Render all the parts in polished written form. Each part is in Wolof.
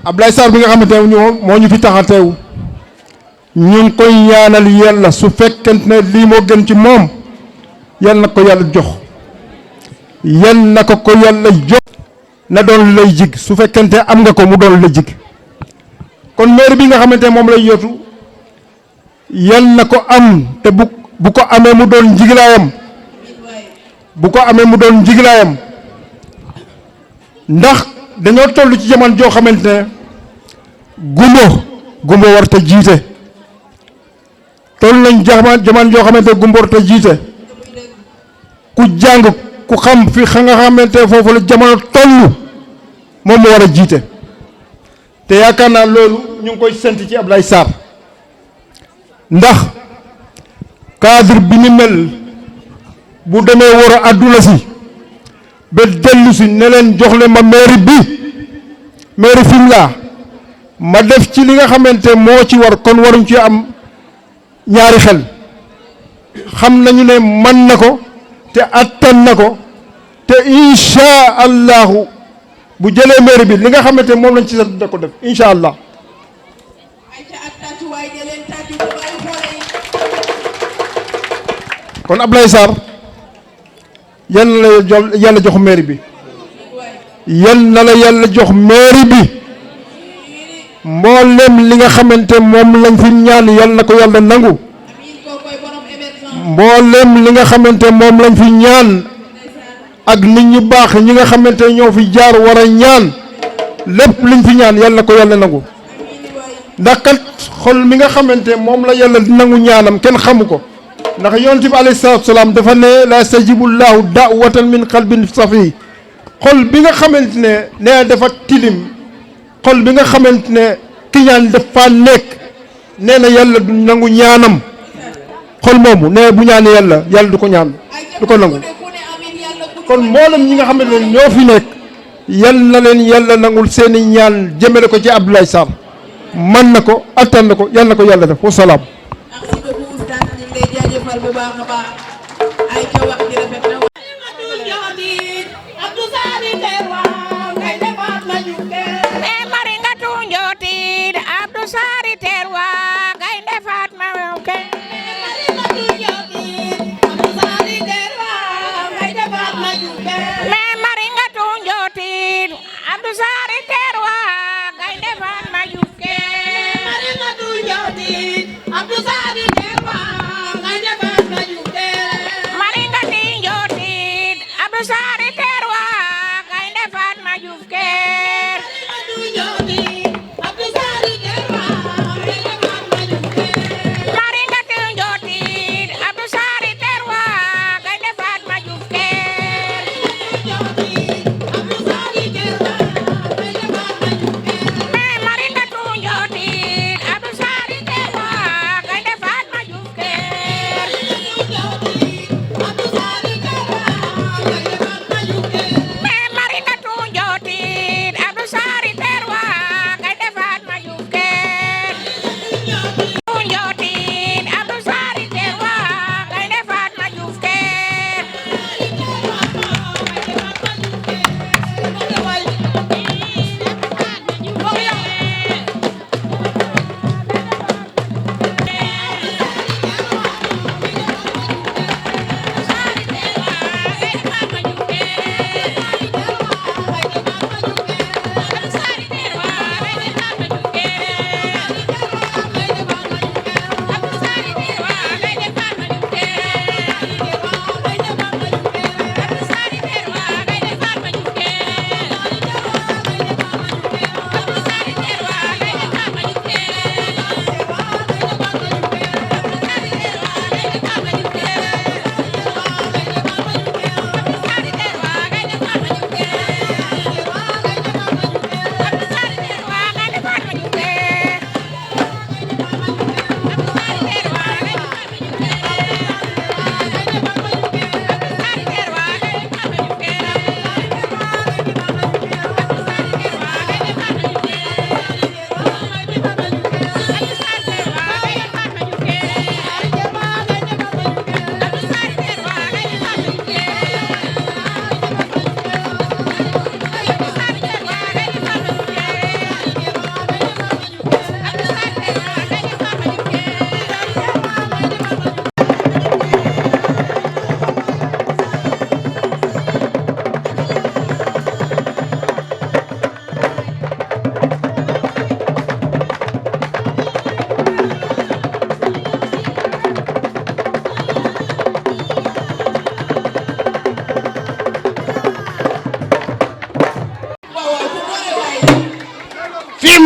Ablaye Sarr bi nga xamante ne moo ñu fi tax a teew ñu ngi koy ñaanal yàlla su fekkente ne lii moo gën ci moom yal na ko yàlla jox yal na ko yàlla jox na doon lay jig su fekkente am nga ko mu doon la jig kon maire bi nga xamante ne moom lay yootu yal na ko am te bu ko amee mu doon njiglaayam bu ko amee mu doon njiglaayam ndax dañoo toll ci jamono joo xamante ne gumbo warta jiite toll nañ jamono joo xamante ne gumbo warta jiite ku jàng ku xam fi nga xamante ne foofu la jamono toll moom mu war a jiite te yaakaar naa loolu ñu ngi koy sant ci Ablaye Sarr ndax cadre bi ni mel bu demee war a àdduna si ba dellu si ne leen jox leen ma mairie Fimela ma def ci li nga xamante moo ci war kon waruñ ci am ñaari xel xam nañu ne man na ko te attan na ko te incha allahu bu jëlee mairie bi li nga xamante moom lañ ci sant da ko def incha allah. kon Ablaye Sarr yal na la yàlla jox mairie bi yal na la yàlla jox mairie bi mboolem li nga xamante moom lañ fi ñaan yal na ko yàlla nangu mboolem li nga xamante moom lañ fi ñaan ak nit ñu baax ñi nga xamante ñoo fi jaar war a ñaan lépp liñ fi ñaan yal na ko yàlla nangu ndax kat xol mi nga xamante moom la yàlla nangu ñaanam kenn xamu ko ndax yonent bi alayhi salaatu salaam dafa ne la yastajibu llaahu da'watan min qalbin safi xol bi nga xamante ne nee dafa tilim xol bi nga xamante ne kiñaan dafa nekk nee na yàlla du nangu ñaanam xol moomu nee bu ñaanee yàlla du ko ñaan du ko nangu kon mboolem ñi nga xamante ne ñoo fi nekk yal na leen yàlla nangul seeni ñaan jëmale ko ci Abdoulaye Sarr man na ko attan na ko yal na ko yàlla def wa salaam.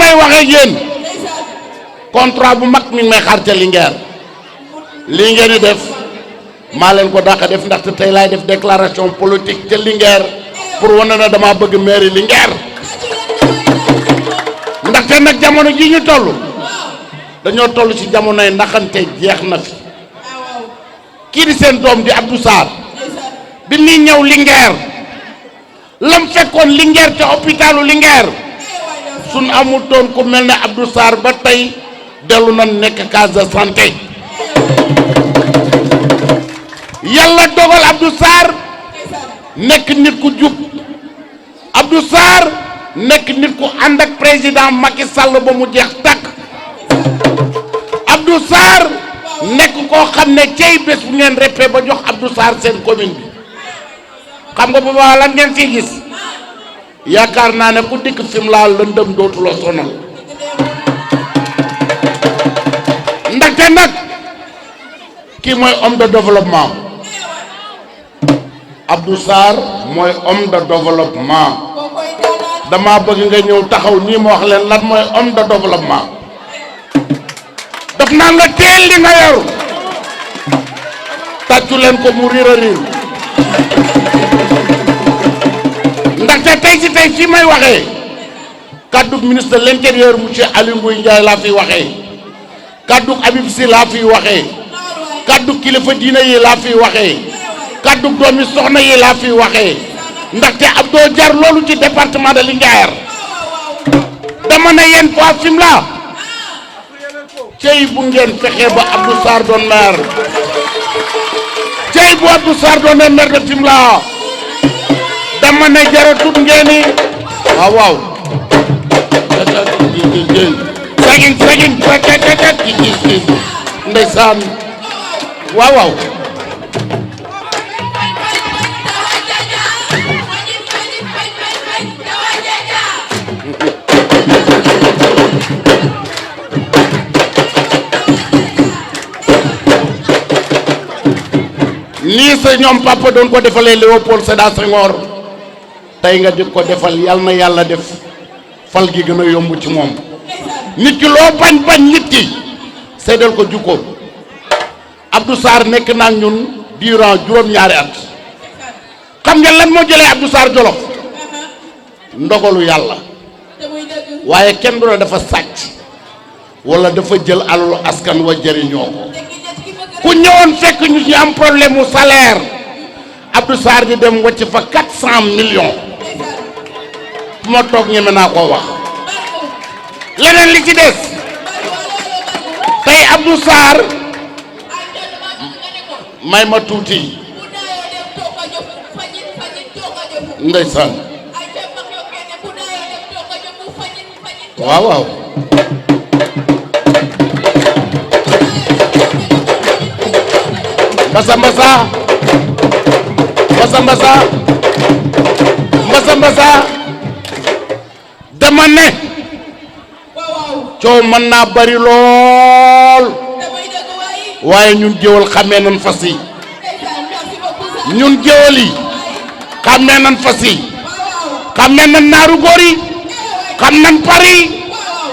may waxee ak yéen contrat bu mag mi ngi may xaar ca Linguère lii ngeen di def maa leen ko dàq def ndaxte tey laay def déclaration politique ca Linguère pour wane na dama bëgg mairie Linguère ndaxte nag jamono ji ñu toll dañoo toll ci jamonoy naxante jeex na fi kii di seen doom di Abdou Sarr bi muy ñëw Linguère lam fekkoon Linguère ca hôpitalu Linguère suñ amutoon ku mel ne Abdou Sarr ba tey dellu na nekk case de santé yàlla dogal Abdou Sarr nekk nit ku jub Abdou Sarr nekk nit ku ànd ak président Macky Sall ba mu jeex tàkk Abdou Sarr nekk koo xam ne cey bés bu ngeen reppee ba jox Abdou Sarr seen commune bi xam nga booba lan ngeen ciy gis yaakaar naa ne ku dikk fi mu laa lëndëm dootu la sonal ndaxte nag kii mooy homme de développement Abdou Sarr mooy homme de développement dama bëgg nga ñëw taxaw nii ma wax leen lan mooy homme de développement daf naa nga teel li nga yor tàccu leen ko mu riir a riir ndaxte tey si tey fii may waxee kaddu ministre de l'intérieur monsieur Aly Ngouille Ndiaye laa fi waxee kaddu Habib Sy laa fi waxee kaddu kilifa diine yi laa fi waxee kaddu doomi soxna yi laa fi waxee ndaxte Abdou jar loolu ci département de Linguère dama ne yéen waa Fimela cey bu ngeen fexe ba Abdou Sarr doon maire cey bu Abdou Sarr doon maire de Fimela dama ne jaratut ngeen ni waaw waaw sagin ndeysaan waaw waaw nii sa ñoom papa doon ko defalee Léopold Sédar Senghor tey nga di ko defal yal na yàlla def fal gi gën a yomb ci moom nit ki loo bañ nit ki seddal ko jukkoom Abdou Sarr nekk naa ñun durant juróom-ñaari at xam nga lan moo jëlee Abdou Sarr Jolof ndogalu yàlla waaye kenn du la dafa sàcc wala dafa jël alalu askan wa jëriñoo ko ku ñëwoon fekk ñu ci am problème mu salaire Abdou Sarr di dem wàcc fa 400 millions fu ma toog ñeme naa koo wax leneen li ci des tey Abdou Sarr may ma tuuti ndeysaan waaw waaw mbasa dama ne coow mën naa bari lool waaye ñun géwël xamee nan fas yi ñun géwël yi xamee nan fas yi xamee nan naaru góor yi xam nan pari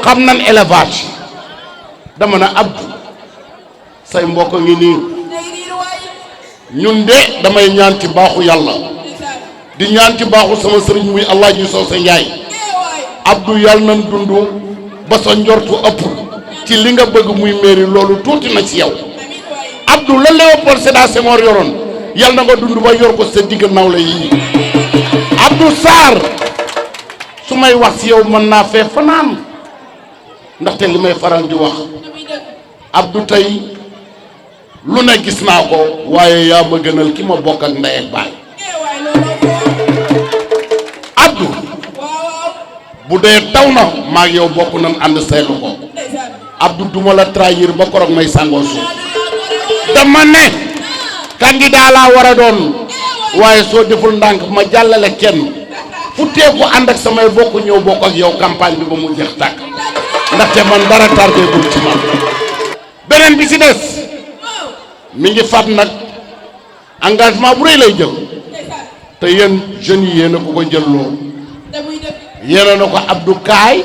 xam nan élevage dama ne Abdou say mbokk ngi nii ñun de damay ñaan ci baaxu yàlla di ñaan ci baaxu sama sëriñ muy Alaaji Socé Ndiaye Abdou yàlla nañ dund ba sa njortu ëpp ci li nga bëgg muy mairie loolu tuuti na ci yow Abdou la Léopold Sédar Senghor yoroon yàlla na nga dund ba yor ko sa digg nawle yi Abdou Sarr su may wax ci yow mën naa fee fanaan ndaxte li may faral di wax Abdou tey lu ne gis naa ko waaye yaa ma gënal ki ma bokk ak ndey ak baay Abdou bu dee taw na maa ngi yow bokk nañ ànd seetlu ko Abdou duma la trahir ba korog may sangoo suuf dama ne candidat laa war a doon waaye soo deful ndànk ma jàllale kenn fu teeku ànd ak samay bokk ñëw bokk ak yow campagne bi ba mu jeex tàkk ndaxte man dara tardé gul ci man beneen bi ci des mi ngi fat nag engagement bu rëy lay jël te yéen jeunes yi yéen a ko ko jël loo yéen na ko Abdou kaay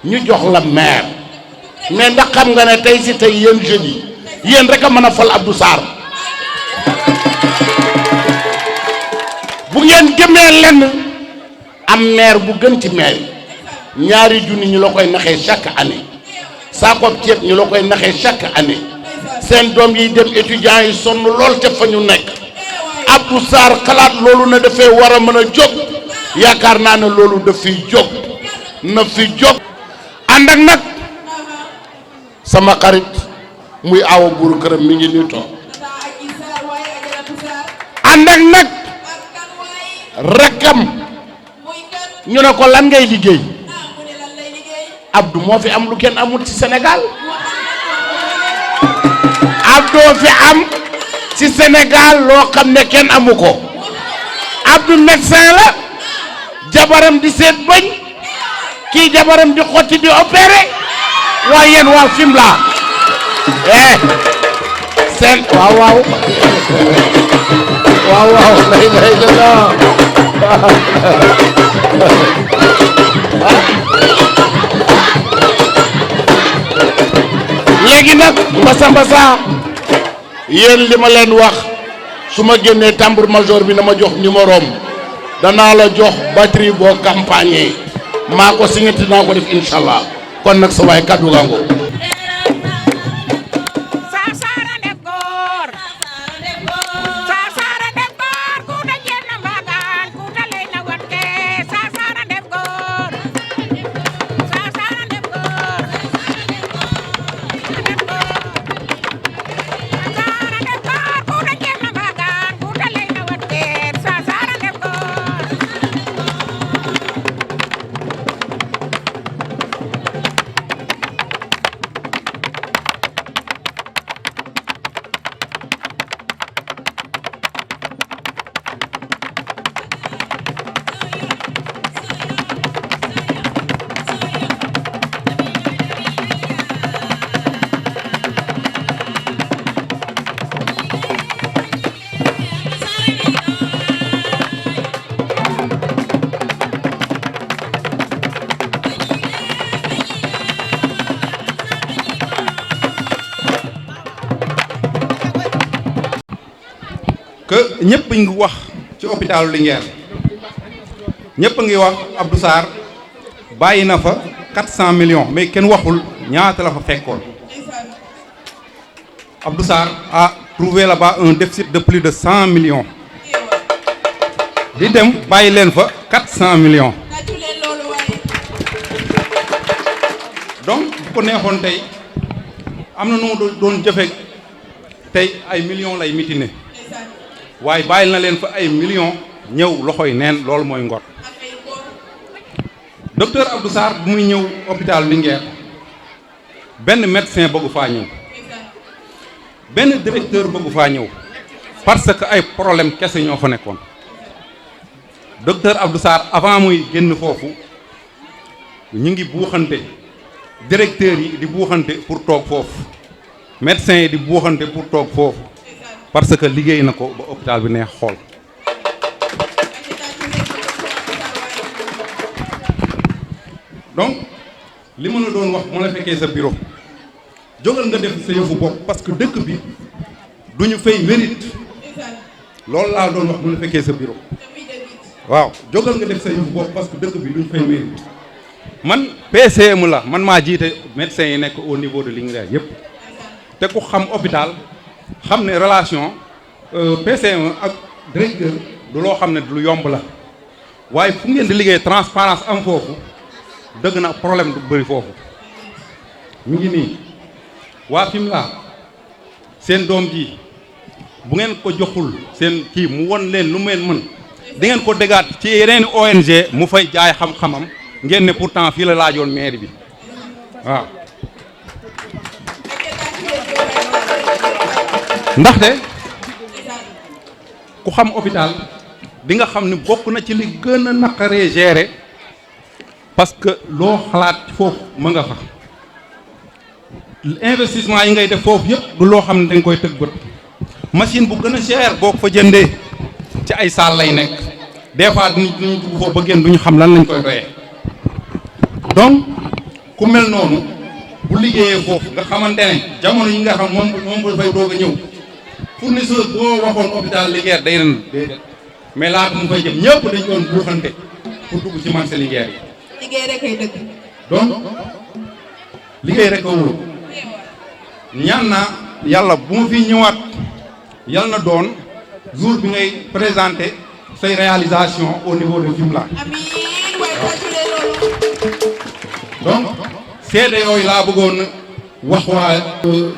ñu jox la maire mais ndax xam nga ne tey si tey yéen jeunes yi yéen rek a mën a fal Abdou Sarr bu ngeen gëmee lenn am maire bu gën ci maire yi ñaari junni ñu la koy naxee chaque année saakoob ceeb ñu la koy naxee chaque année seen doom yi dem étudiants yi sonn lool te fa ñu nekk Abdou Sarr xalaat loolu ne dafay war a mën a jóg yaakaar naa ne loolu dafay jóg na fi jóg ànd ak nag sama xarit muy awa buuru këram mi ngi nii toog ànd ak nag rakkam ñu ne ko lan ngay liggéey Abdou moo fi am lu kenn amul ci Sénégal Abdou fi am ci Sénégal loo xam ne kenn amu ko Abdou médecin la jabaram di seet bañ kii jabaram di xotti di opéré waaye yéen waa Fimela seen waaw waaw lay la léegi nag mbasa yéen li ma leen wax su ma génnee tambour major bi na ma jox numéro am danaa la jox batterie boo campagne maa ko signé dinaa ko def incha allah kon nag sa waay kaddu gango que ñëpp ngi wax ci hôpitalu Linguère ñëpp ngi wax Abdou Sarr bàyyi na fa 400 millions mais kenn waxul ñaata la fa fekkoon Abdou Sarr a trouvé là-bas un déficit de plus de 100 millions di dem bàyyi leen fa 400 millions donc bu ko neexoon tey am na nu mu doon jëfe tey ay millions lay mitine waaye bàyyil na leen fa ay millions ñëw loxoy neen loolu mooy ngor docteur Abdou Sarr bu muy ñëw hôpital Linguère benn médecin bëggu faa ñëw benn directeur bëggu faa ñëw parce que ay problème kese ñoo fa nekkoon docteur Abdou Sarr avant muy génn foofu ñu ngi buuxante directeurs yi di buuxante pour toog foofu médecins yi di buuxante pour toog foofu parce que liggéey na ko ba hôpital bi neex xool donc li ma la doon wax moo la fekkee sa bureau jógal nga def sa yëfu bopp parce que dëkk bi du ñu fay mérite loolu laa doon wax mu la fekkee sa bureau waaw jógal nga def sa yëfu bopp parce que dëkk bi du ñu fay mérite man PCM la man maa jiite médecins yi nekk au niveau de Linguère yëpp te ku xam hôpital xam ne relation PCM ak directeur du loo xam ne lu yomb la waaye fu ngeen di liggéey transparence am foofu dëgg na problème du bëri foofu mu ngi nii waa Fimela seen doom ji bu ngeen ko joxul seen kii mu won leen lu meen mën di ngeen ko dégaat ci yeneen ONG mu fay jaay xam-xamam ngeen ne pourtant fii la laajoon mairie bi waaw ndaxte ku xam hôpital di nga xam ne bokk na ci li gën a naqaree gérer parce que loo xalaat foofu mën nga fa investissement yi ngay def foofu yëpp du loo xam ne dañ koy tëg bët machine bu gën a cher boo ko fa jëndee ci ay salle lay nekk des fois duñu dugg foofu ba génn duñu xam lan lañ koy doyee donc ku mel noonu bu liggéeyee foofu nga xamante ne jamono yi nga xam moom ko fay doog a ñëw fournisseur boo waxoon hôpital Linguère day ren déedéet mais laata mu fay jëm ñëpp dañ doon buuxante pour dugg ci marché Linguère yi. liggéey rek ay dëgg. donc liggéey rek a wóor ñaan naa yàlla bu ma fi ñëwaat yàlla na doon jour bi ngay présenter say réalisation au niveau de Fimela. amiin waay tàcculee loolu. donc seede yooyu laa bëggoon wax waa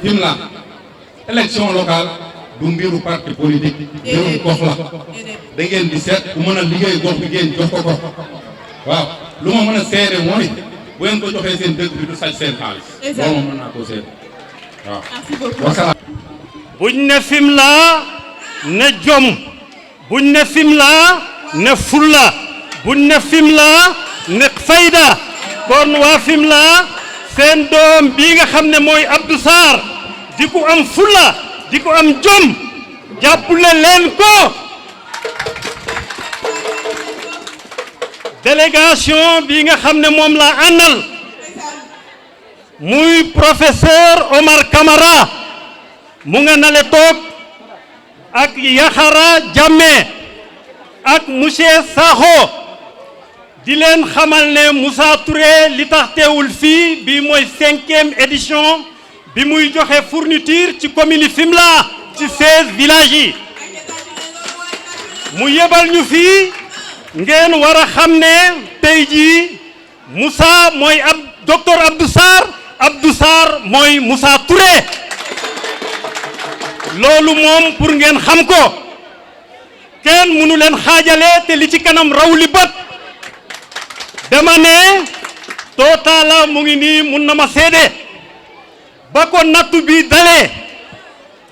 Fimela élection locale du mbiru parti politique mbiru gox la da ngeen di seet ku mën a liggéey gox bi ngeen jox ko gox waaw lu ma mën a seede mooy bu ngeen ko joxee seen dëkk bi du sàcc seen xaalis loolu moom mën naa koo seede waaw. merci beaucoup. wasalaam. buñ ne Fimela ne jom buñ ne Fimela ne fulla buñ ne Fimela ne fayda kon waa Fimela seen doom bii nga xam ne mooy Abdou Sarr di ko am fulla di ko am jom jàppale leen ko. délégation bi nga xam ne moom laa àndal muy professeur Omar Camara mu nga nale toog ak Yaxara Jammeh ak monsieur Sakho di leen xamal ne Moussa Touré li tax teewul fii bi mooy 5e édition bi muy joxe fourniture ci commune Fimela ci 16 villages yi mu yebal ñu fii ngeen war a xam ne tey jii Moussa mooy docteur Abdou Sarr mooy Moussa Touré loolu moom pour ngeen xam ko kenn mënu leen xaajale te li ci kanam raw li bët dama ne Totala mu ngi nii mun na ma seede ba ko nattu bi dalee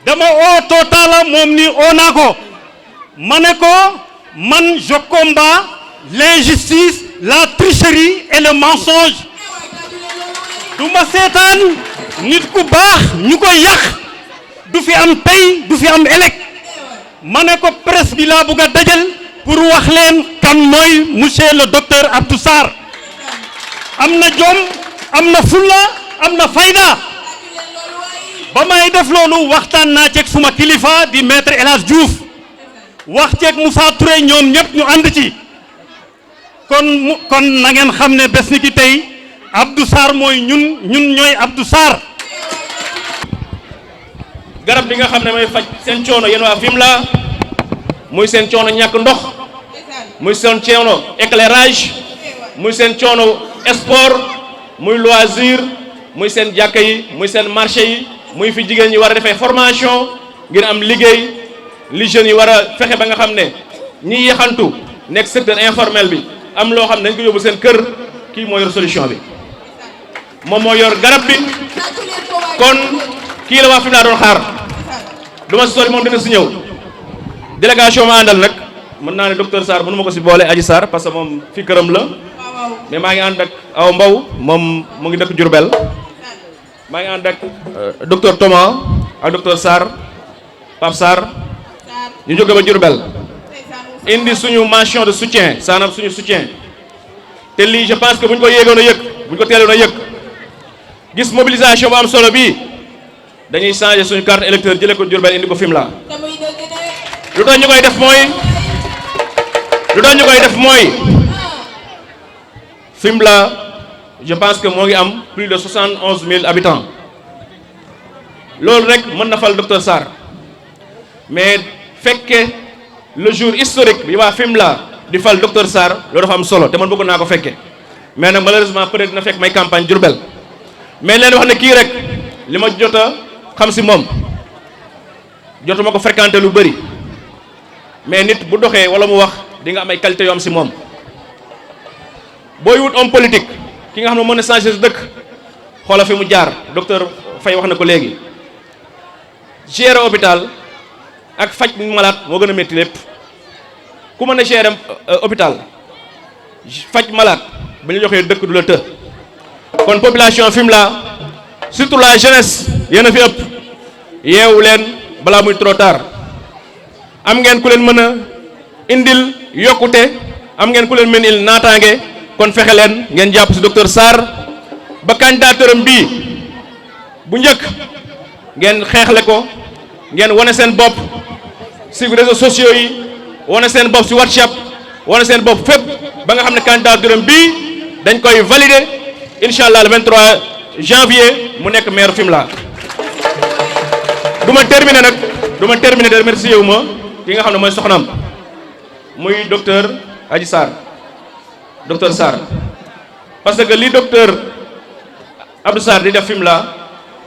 dama oo Totala moom ni oo naa ko ma ne ko man je combats l'injustice la tricherie et le mensonge du ma seetaan nit ku baax ñu koy yàq du fi am tey du fi am ëllëg ma ne ko presse bi laa bëgg a dajal pour wax leen kan mooy monsieur le docteur Abdou Sarr am na jom am na fulla am na fayda ba may def loolu waxtaan naa ceeg suma kilifa di maître El Hadj Diouf wax ceeg Moussa Touré ñoom ñëpp ñu ànd ci kon na ngeen xam ne bés ni ki tey Abdou Sarr mooy ñun ñooy Abdou Sarr. garab bi nga xam ne mooy faj seen coono yéen waa Fimela muy seen coono ñàkk ndox muy seen coono éclairage muy seen coono sport muy loisir muy seen jàkka yi muy seen marché yi muy fi jigéen ñi war a defee formation ngir am liggéey li jeunes yi war a fexe ba nga xam ne ñi yaxantu nekk secteur informel bi am loo xam ne dañ ko yóbbu seen kër kii moo yor solution bi moom moo yor garab bi kon kii la waa Fimela doon xaar du ma si sori moom dina si ñëw délégation ma àndal nag mën naa ne docteur Sarr mënu ma ko si boole Adji Sarr parce que moom fi këram la mais maa ngi ànd ak Awa Mbow moom mu ngi dëkk Diourbel maa ngi ànd ak docteur Thomas ak docteur Sarr Pape Sarr ñu jóge ba Diourbel indi suñu mention de soutien saanam suñu soutien te lii je pense que bu ñu ko yéegoon a yëg bu ñu ko teeloon a yëg gis mobilisation bu am solo bii dañuy changer suñu carte électeur jëlee ko Diourbel indi ko Fimela lu tax ñu koy def mooy Fimela je pense que moo ngi am plus de 71 000 habitants loolu rek mën na fal docteur Sarr mais fekke le jour historique bi waa Fimela di fal docteur Sarr loolu dafa am solo te man bëgg naa ko fekke mais nag malheureusement peut-être dina fekk may campagne Diourbel mais leen wax ne kii rek li ma jot a xam si moom jotuma ko fréquenté lu bëri mais nit bu doxee wala mu wax di nga am ay qualité yoo am si moom booy wut homme politique ki nga xam ne mën na changer dëkk xoola fi mu jaar docteur Faye wax na ko léegi gérer hôpital ak faj malade moo gën a métti lépp ku mën a gérer hôpital faj malade ba ñu joxee dëkk du la të kon population Fimela surtout la jeunesse yéen a fi ëpp yeewu leen balaa muy trop tard am ngeen ku leen mën a indil yokkute am ngeen ku leen mën a indil naataange kon fexe leen ngeen jàpp si docteur Sarr ba candidature am bii bu njëkk ngeen xeexle ko ngeen wane seen bopp ci réseaux sociaux yi wane seen bopp ci WhatsApp wane seen bopp fépp ba nga xam ne candidature am bii dañ koy valider incha allah le 23 janvier mu nekk maire Fimela. du ma terminer de remercier wu ma ki nga xam ne mooy soxnaam muy docteur Adji Sarr docteur Sarr parce que li docteur Abdou Sarr di def Fimela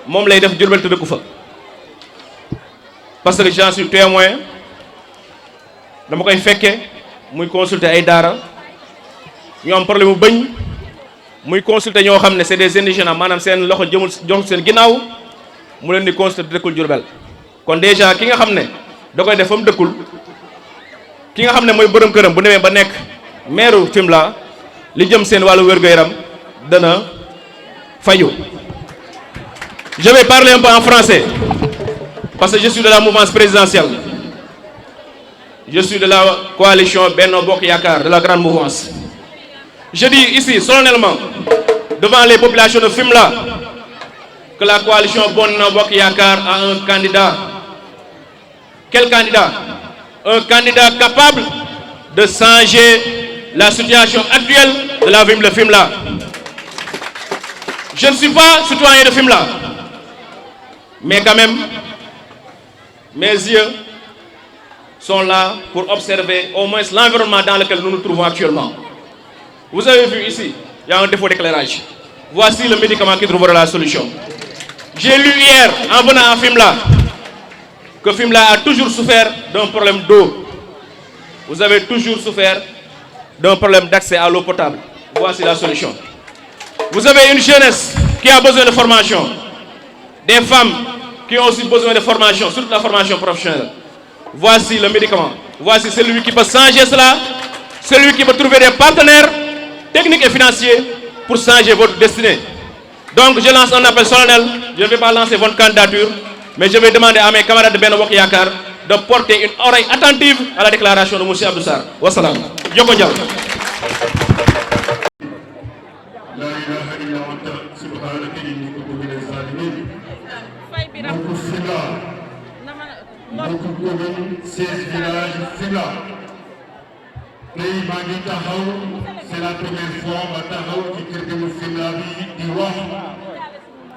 moom lay def Diourbel te dëkku fa parce que j'en suis témoin dama koy fekke muy consulter ay daara ñoo am problème mu bëñ muy consulter ñoo xam ne c'est des indigènes maanaam seen loxo jëmul jox seen ginnaaw mu leen di consulter dëkkul Diourbel kon déjà ki nga xam ne da koy def fa mu dëkkul ki nga xam ne mooy borom këram bu demee ba nekk maire Fimela li jëm seen wàllu wér-gu-yaram dana fayu. Je vais parler un peu en français parce que je suis de la mouvance présidentielle. Je suis de la coalition Benno Bokk Yakaar, de la grande mouvance. Je dis ici solennellement devant les populations de Fimela que la coalition Benno Bokk Yakaar a un candidat. Quel candidat? Un candidat capable de changer la situation actuelle de la ville de Fimela. Je ne suis pas citoyen de Fimela, mais quand même, mes yeux sont là pour observer au moins l'environnement dans lequel nous nous trouvons actuellement. Vous avez vu ici, il y a un défaut d'éclairage. Voici le médicament qui trouvera la solution. J'ai lu hier, en venant à Fimela, que Fimela a toujours souffert d'un problème d'eau. Vous avez toujours souffert d'un problème d'accès à l'eau potable. Voici la solution. Vous avez une jeunesse qui a besoin de formation, des femmes qui ont aussi besoin de formation, surtout la formation professionnelle. Voici le médicament. Voici celui qui peut changer cela, celui qui peut trouver des partenaires techniques et financiers pour changer votre destinée. Donc je lance un appel solennel. Je ne vais pas lancer votre candidature, mais je vais demander à mes camarades de Benno Bokk Yakaar de porter une oreille attentive à la déclaration de M. Abdou Sarr. Wassalam. Joko njal. donc commune 16 villages Fimela tey maa ngi taxaw c'est la première fois ma taxaw ci kër gi Fimela bi di wax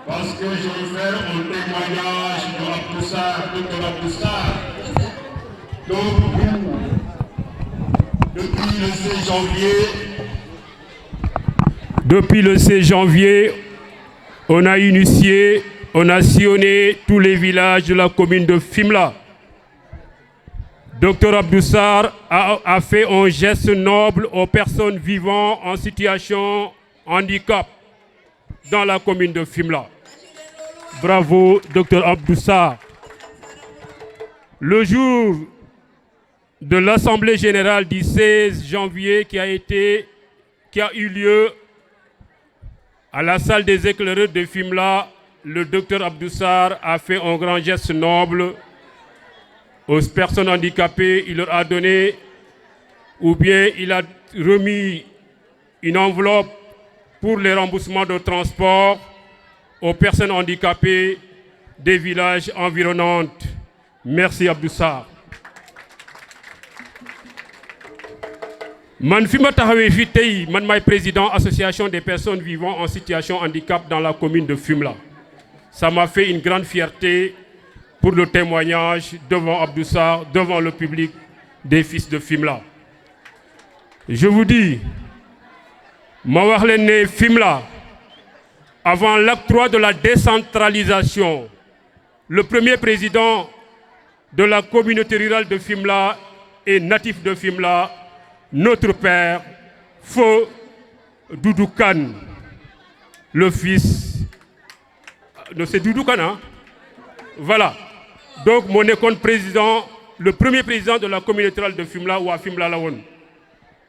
parce que je veux faire un témoignage de Abdou Sarr, docteur Abdou Sarr. Donc depuis le 16 janvier, on a sillonné tous les villages de la commune de Fimela. Docteur Abdou Sarr a fait un geste noble aux personnes vivant en situation handicap dans la commune de Fimela. Bravo, Docteur Abdou Sarr. Le jour de l'Assemblée générale du 16 janvier qui a eu lieu à la salle des éclaireurs de Fimela, le Docteur Abdou Sarr a fait un grand geste noble aux personnes handicapées. Il leur a donné, ou bien il a remis une enveloppe pour les remboursements de transport aux personnes handicapées des villages environnants. Merci Abdou Sarr. Man fi ma taxawee fii tey man maay président association des personnes vivant en situation handicap dans la commune de Fimela. Ça m'a fait une grande fierté pour le témoignage devant Abdou Sarr, devant le public des fils de Fimela. Je vous dis, ma wax leen ne Fimela, avant l'acte 3 de la décentralisation, le premier président de la communauté rurale de Fimela est natif de Fimela, notre père, Feu Doudou Kane, le fils... Non, c'est Doudou Kane, hein? Voilà. Donc, mon école président, le premier président de la communauté rurale de Fimela, ou à Fimela Lawon.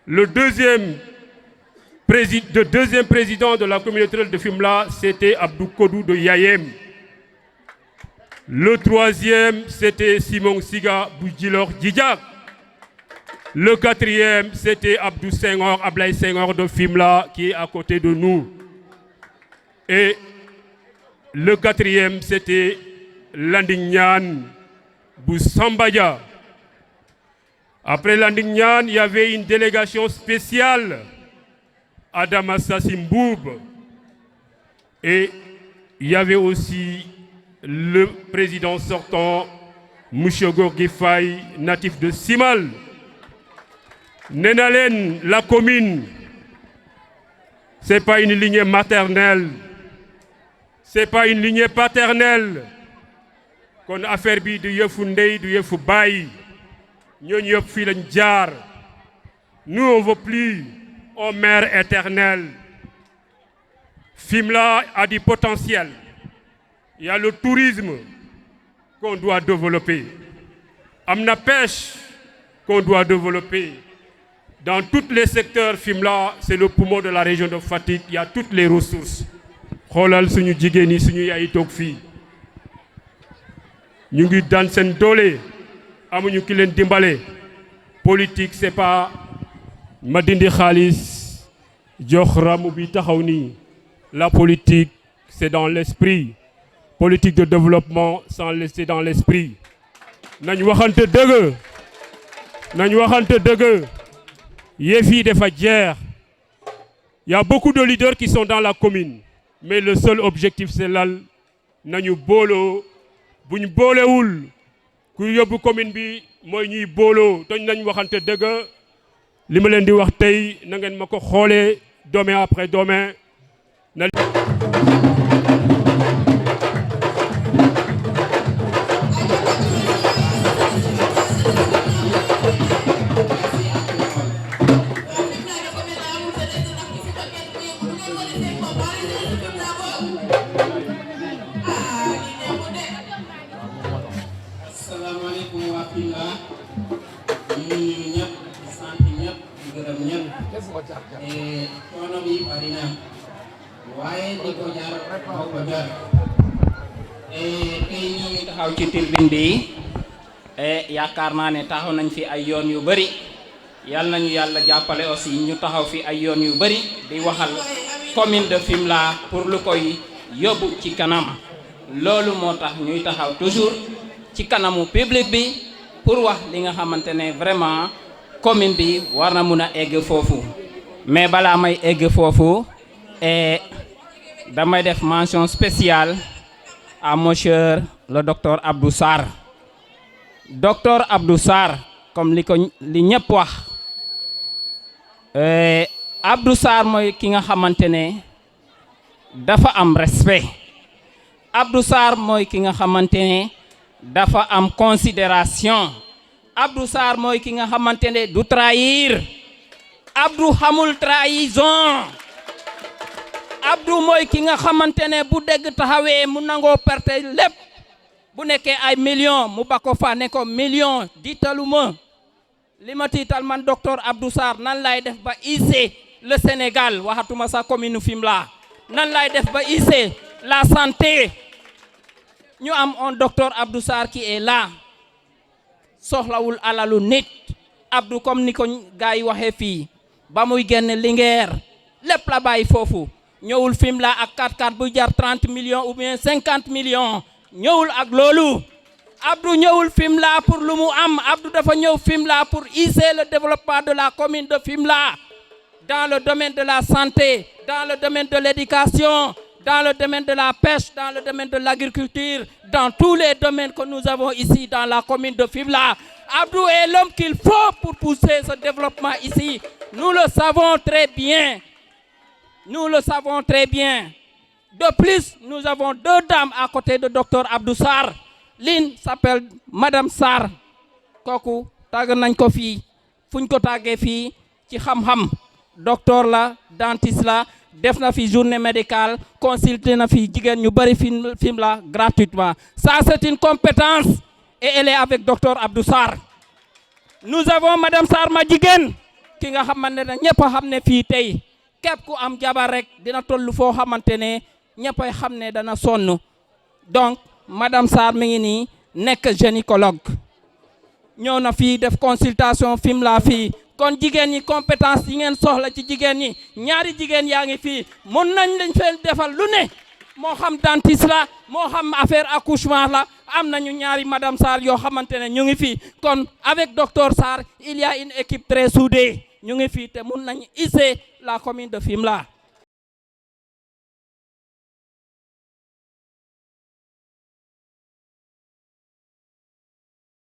Le deuxième président de la communauté rurale de Fimela, c'était Abdou Kodou de Yayem. Le troisième, c'était Simon Siga Boudjilor Djidjak. Le quatrième, c'était Abdou Senghor, Ablaye Senghor de Fimela, qui est à côté de nous. Et le quatrième, c'était Landing Boussambaya. Après Landing, il y avait une délégation spéciale, Adamassa Simboub. Et il y avait aussi le président sortant, Moucho Gorgui Faye, natif de Simal. Nenalen, la commune, ce n'est pas une lignée maternelle, ce n'est pas une lignée paternelle. Kon affaire bi du yëfu ndey du yëfu baay ñooñu yëpp fii lañ jaar. Nous on veut plus au maire éternel. Fimela a du potentiel. Il y a le tourisme qu'on doit développer. Am na pêche qu'on doit développer. Dans tous les secteurs, Fimela, c'est le poumon de la région de Fatick. Il y a toutes les ressources. Xoolal suñu jigéen ñi suñu yaay toog fii. Ñu ngi daan seen doole amuñu ki leen dimbale. Politique c'est pas ma dindi xaalis jox ramu bi taxaw nii. La politique c'est dans l'esprit. Politique de développement c'est dans l'esprit. Nañ waxante dëgg. Nañ waxante dëgg. Yëf yi dafa jeex. Il y a beaucoup de leaders qui sont dans la commune. Mais le seul objectif c'est lal nañu booloo. buñ boolewul ku yóbbu commune bi mooy ñuy booloo dañ nañ waxante dëgg li ma leen di wax tey na ngeen ma ko xoolee demain après demain na coono bi bari na waaye di ko jar moo ko jar tey ñoo ngi taxaw ci tribune bi yaakaar naa ne taxaw nañ fi ay yoon yu bari yal nañu yàlla jàppale aussi ñu taxaw fi ay yoon yu bari di waxal commune de Fimela pour lu koy yóbbu ci kanam loolu moo tax ñuy taxaw toujours ci kanamu public bi pour wax li nga xamante ne vraiment commune bi war na mun a egg foofu. Mais balaa may egg foofu damay def mention spéciale à monsieur le docteur Abdou Sarr. Docteur Abdou Sarr comme li ñëpp wax Abdou Sarr mooy ki nga xamante ne dafa am respect. Abdou Sarr mooy ki nga xamante ne dafa am considération. Abdou Sarr mooy ki nga xamante ne du trahir. Abdou xamul trahison. Abdou mooy ki nga xamante ne bu dégg taxawee mu nangoo perte lépp bu nekkee ay millions mu bako fa ne ko millions diitaluma li ma tiital man docteur Abdou Sarr nan lay def ba hisser le Sénégal waxatuma sa commune Fimela nan lay def ba hisser la santé ñu am un docteur Abdou Sarr qui est là soxlawul alalu nit. Abdou comme ni ko gars yi waxee fii ba muy génn Linguère lépp la bàyyi foofu ñëwul Fimela ak 4x4 bu jar 30 millions ou bien 50 millions ñëwul ak loolu. Abdou ñëwul Fimela pour lu mu am. Abdou dafa ñëw Fimela pour hisser le développement de la commune de Fimela dans le domaine de la santé, dans le domaine de l'éducation, dans le domaine de la pêche, dans le domaine de l'agriculture, dans tous les domaines que nous avons ici dans la commune de Fimela. Abdou est l'homme qu'il faut pour pousser ce développement ici. Nous le savons très bien. Nous le savons très bien. De plus, nous avons deux dames à côté de docteur Abdou Sarr. L'une s'appelle Madame Sarr. Kooku tàgg nañ ko fii fuñ ko tàggee fii ci xam-xam. Docteur la, dentiste la, def na fi journée médicale, consulté na fi jigéen ñu bari Fimela gratuitement. Ça c'est une compétence et elle est avec docteur Abdou Sarr. Nous avons Madame Sarr ma jigéen ki nga xamante ne ñëpp a xam ne fii tey képp ku am jabar rek dina tollu foo xamante ne ñëpp a xam ne dana sonn. Donc Madame Sarr mi ngi nii nekk gynécologue ñëw na fii def consultation Fimela fii kon jigéen ñi compétence yi ngeen soxla ci jigéen ñi ñaari jigéen yaa ngi fii mën nañ lañ fee defal lu ne moo xam dentiste la moo xam affaire accouchement la am nañu ñaari madame Sarr yoo xamante ne ñu ngi fii kon avec docteur Sarr il y a une équipe très soudée ñu ngi fii te mun nañu hisser la commune de Fimela.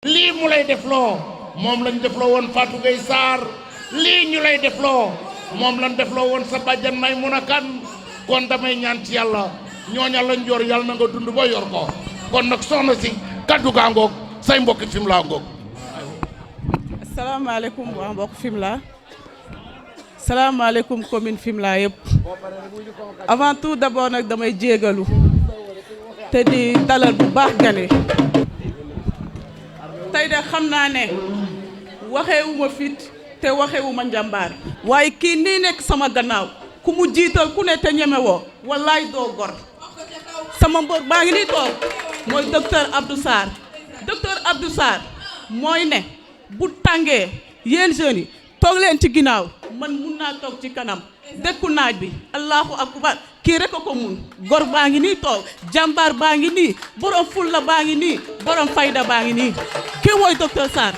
lii mu lay defloo moom lañ defloo woon Fatou Gueye Sarr lii ñu lay defloo moom lañ defloo woon sa bàjjan may mun a kan kon damay ñaan ci yàlla ñooña lañ yor yàlla na nga dund ba yor ko kon nag soxna si kaddu gaa ngoog say mbokki Fimela ngoog. asalaamaaleykum waa mbokk Fimela salaamaaleykum commune Fimela yëpp avant tout d'abord nag damay jégalu te di dalal bu baax gane tey de xam naa ne waxewuma fit te waxewuma njàmbaar waaye kii nii nekk sama gannaaw ku mu jiital ku ne te ñeme woo wallaay doo gor sama mbër baa ngi nii toog mooy docteur Abdou Sarr docteur Abdou Sarr mooy ne bu tàngee yéen jeunes yi toog leen ci ginnaaw man mun naa toog ci kanam dëkku naaj bi allahu akbar kii rek a ko mun gor baa ngi nii toog jàmbaar baa ngi nii borom fulla baa ngi nii borom fayda baa ngi nii kii mooy docteur Sarr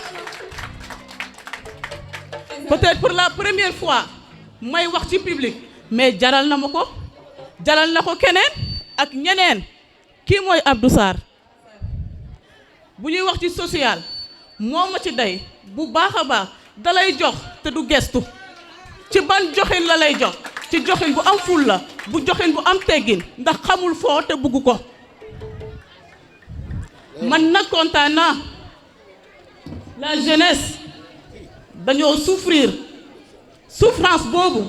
peut-être pour la première fois may wax ci public mais jaral na ma ko jaral na ko keneen ak ñeneen kii mooy Abdou Sarr bu ñuy wax ci social moo ma ci day bu baax a baax da lay jox te du gestu ci ban joxin la lay jox ci joxin bu am ful la bu joxin bu am teggin ndax xamul foo te bugg ko man nag kontaan naa la jeunesse dañoo souffrir souffrance boobu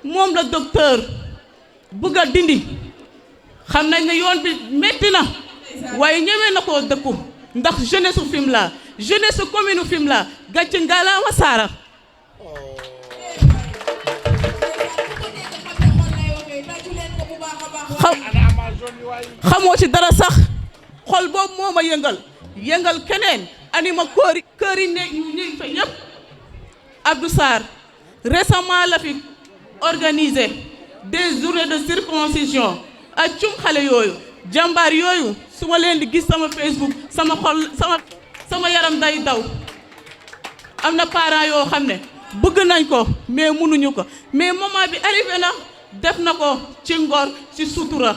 moom la docteur bëgg a dindi xam nañ ne yoon bi metti na waaye ñëwee na koo dëkku ndax jeunesse su Fimela jeunesse su commune u Fimela gàcce ngalaama Saara xamoo ci dara sax xol boobu moo ma yëngal keneen anima kër yi nekk ñu fa yëpp Abdou Sarr récemment la fi organisé des journées de circoncision ak cum xale yooyu jàmbaar yooyu su ma leen di gis sama Facebook sama xol sama yaram day daw am na parents yoo xam ne bëgg nañ ko mais mënuñu ko mais moment bi arrivé na def na ko ci ngor ci sutura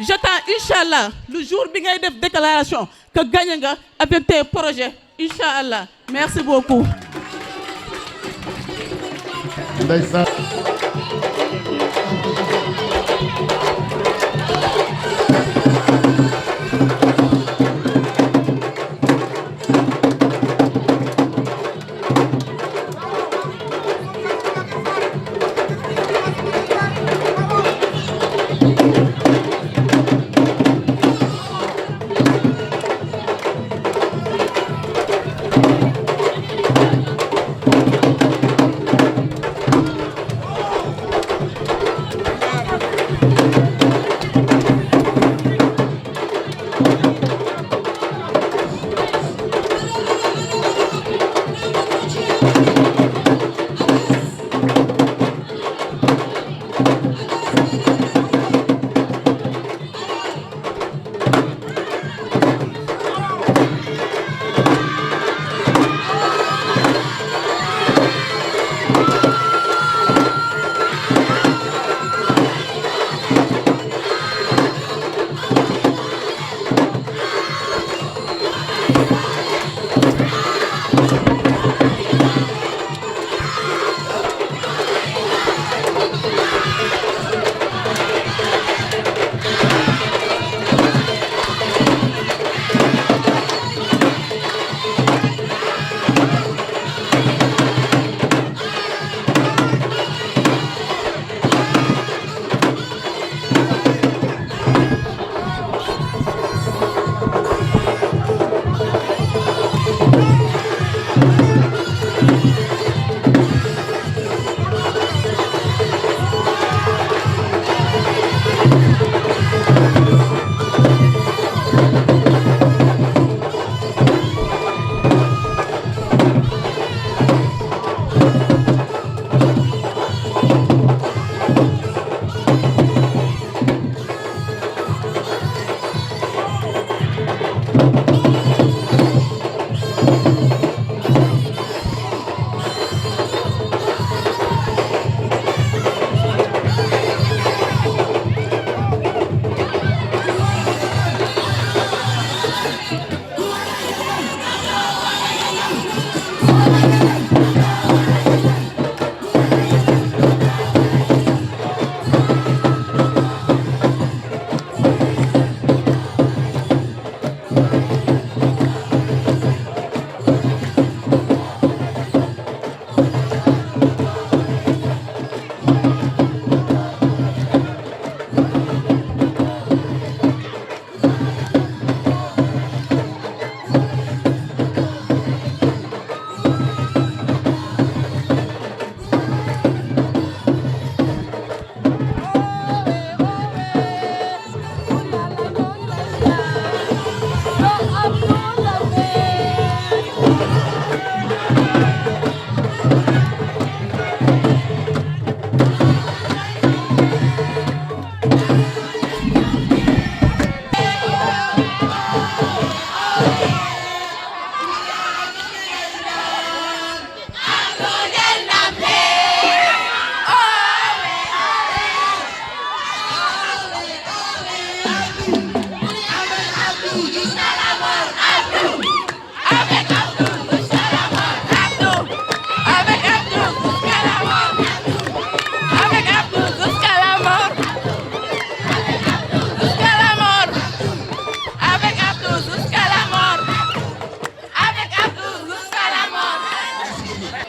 j'attends inchallah le jour bi ngay def déclaration que gagné nga avec tes projets inchallah merci beaucoup. Ndeysaan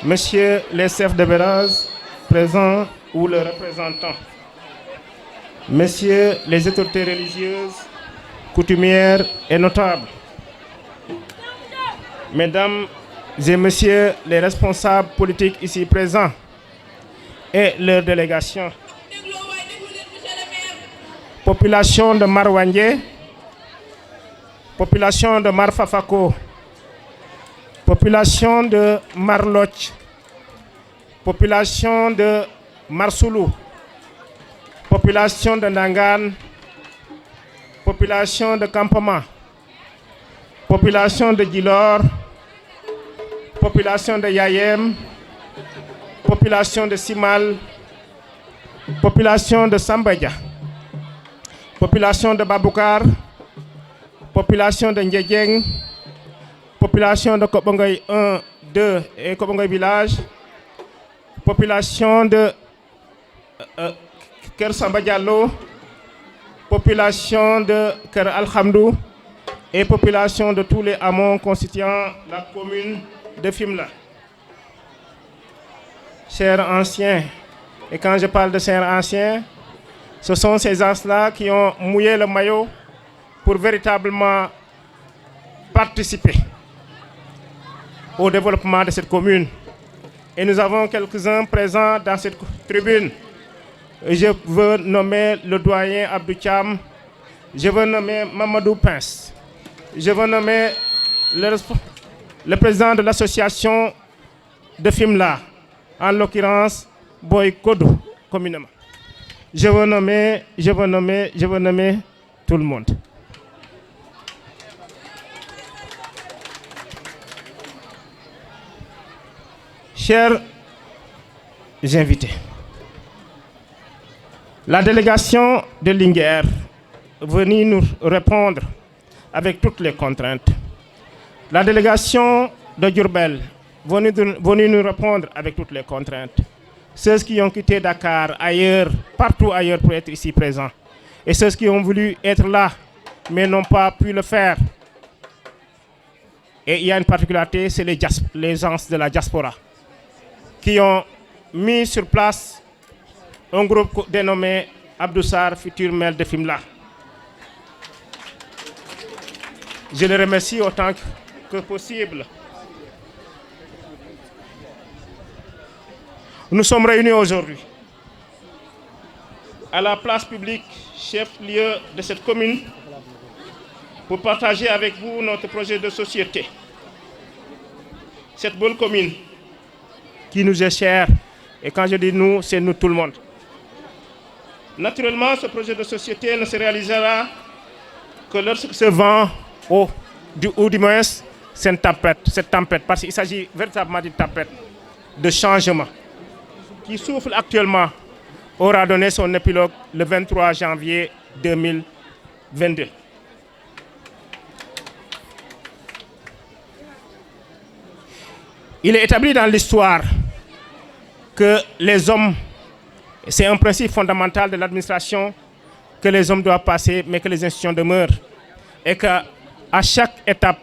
Messieurs les chefs de village présents ou leurs représentants, Messieurs les autorités religieuses, coutumières et notables, Mesdames et Messieurs les responsables politiques ici présents et leurs délégations, population de Marwangé, population de Marfafako, population de Marloch, population de Marsoulou, population de Nangan, population de Campama, population de Djilor, population de Yayem, population de Simal, population de Sambadja, population de Baboukar, population de Ndjedjeng, population de Kobongoy 1, 2 et Kobongoy village, population de Ker Samba Diallo, population de Ker Alhamdou et population de tous les hameaux constituant la commune de Fimela. Chers anciens, et quand je parle de chers anciens, ce sont ces gens-là qui ont mouillé le maillot pour véritablement participer au développement de cette commune. Et nous avons quelques-uns présents dans cette tribune. Je veux nommer le doyen Abdou Thiam, je veux nommer Mamadou Pince, je veux nommer le président de l'association de Fimela, en l'occurrence Boy Kodou, communément. Je veux nommer tout le monde. Chers invités, la délégation de Linguère venue nous répondre avec toutes les contraintes. La délégation de Diourbel venue nous répondre avec toutes les contraintes. Ceux qui ont quitté Dakar, ailleurs, partout ailleurs pour être ici présents. Et ceux qui ont voulu être là, mais n'ont pas pu le faire. Et il y a une particularité, c'est les gens de la diaspora qui ont mis sur place un groupe dénommé Abdou Sarr, futur maire de Fimela. Je les remercie autant que possible. Nous sommes réunis aujourd'hui à la place publique, chef-lieu de cette commune, pour partager avec vous notre projet de société. Cette belle commune qui nous est chère, et quand je dis nous, c'est nous tout le monde. Naturellement, ce projet de société ne se réalisera que lorsque ce vent, ou du moins cette tempête, parce qu'il s'agit véritablement d'une tempête de changement, qui souffle actuellement, aura donné son épilogue le 23 janvier 2022. Il est établi dans l'histoire que les hommes, c'est un principe fondamental de l'administration, que les hommes doivent passer, mais que les institutions demeurent. Et qu'à chaque étape,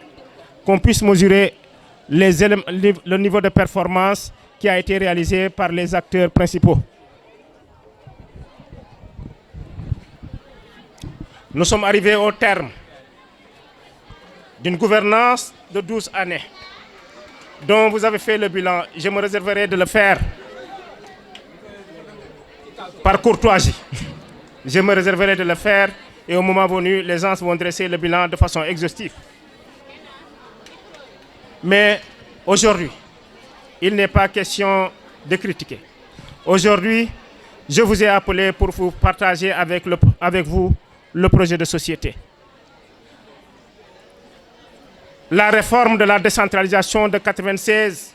qu'on puisse mesurer le niveau de performance qui a été réalisé par les acteurs principaux. Nous sommes arrivés au terme d'une gouvernance de 12 années, dont vous avez fait le bilan. Je me réserverai de le faire par courtoisie. Je me réserverai de le faire et au moment venu, les gens vont dresser le bilan de façon exhaustive. Mais aujourd'hui, il n'est pas question de critiquer. Aujourd'hui, je vous ai appelé pour vous partager avec vous le projet de société. La réforme de la décentralisation de 1996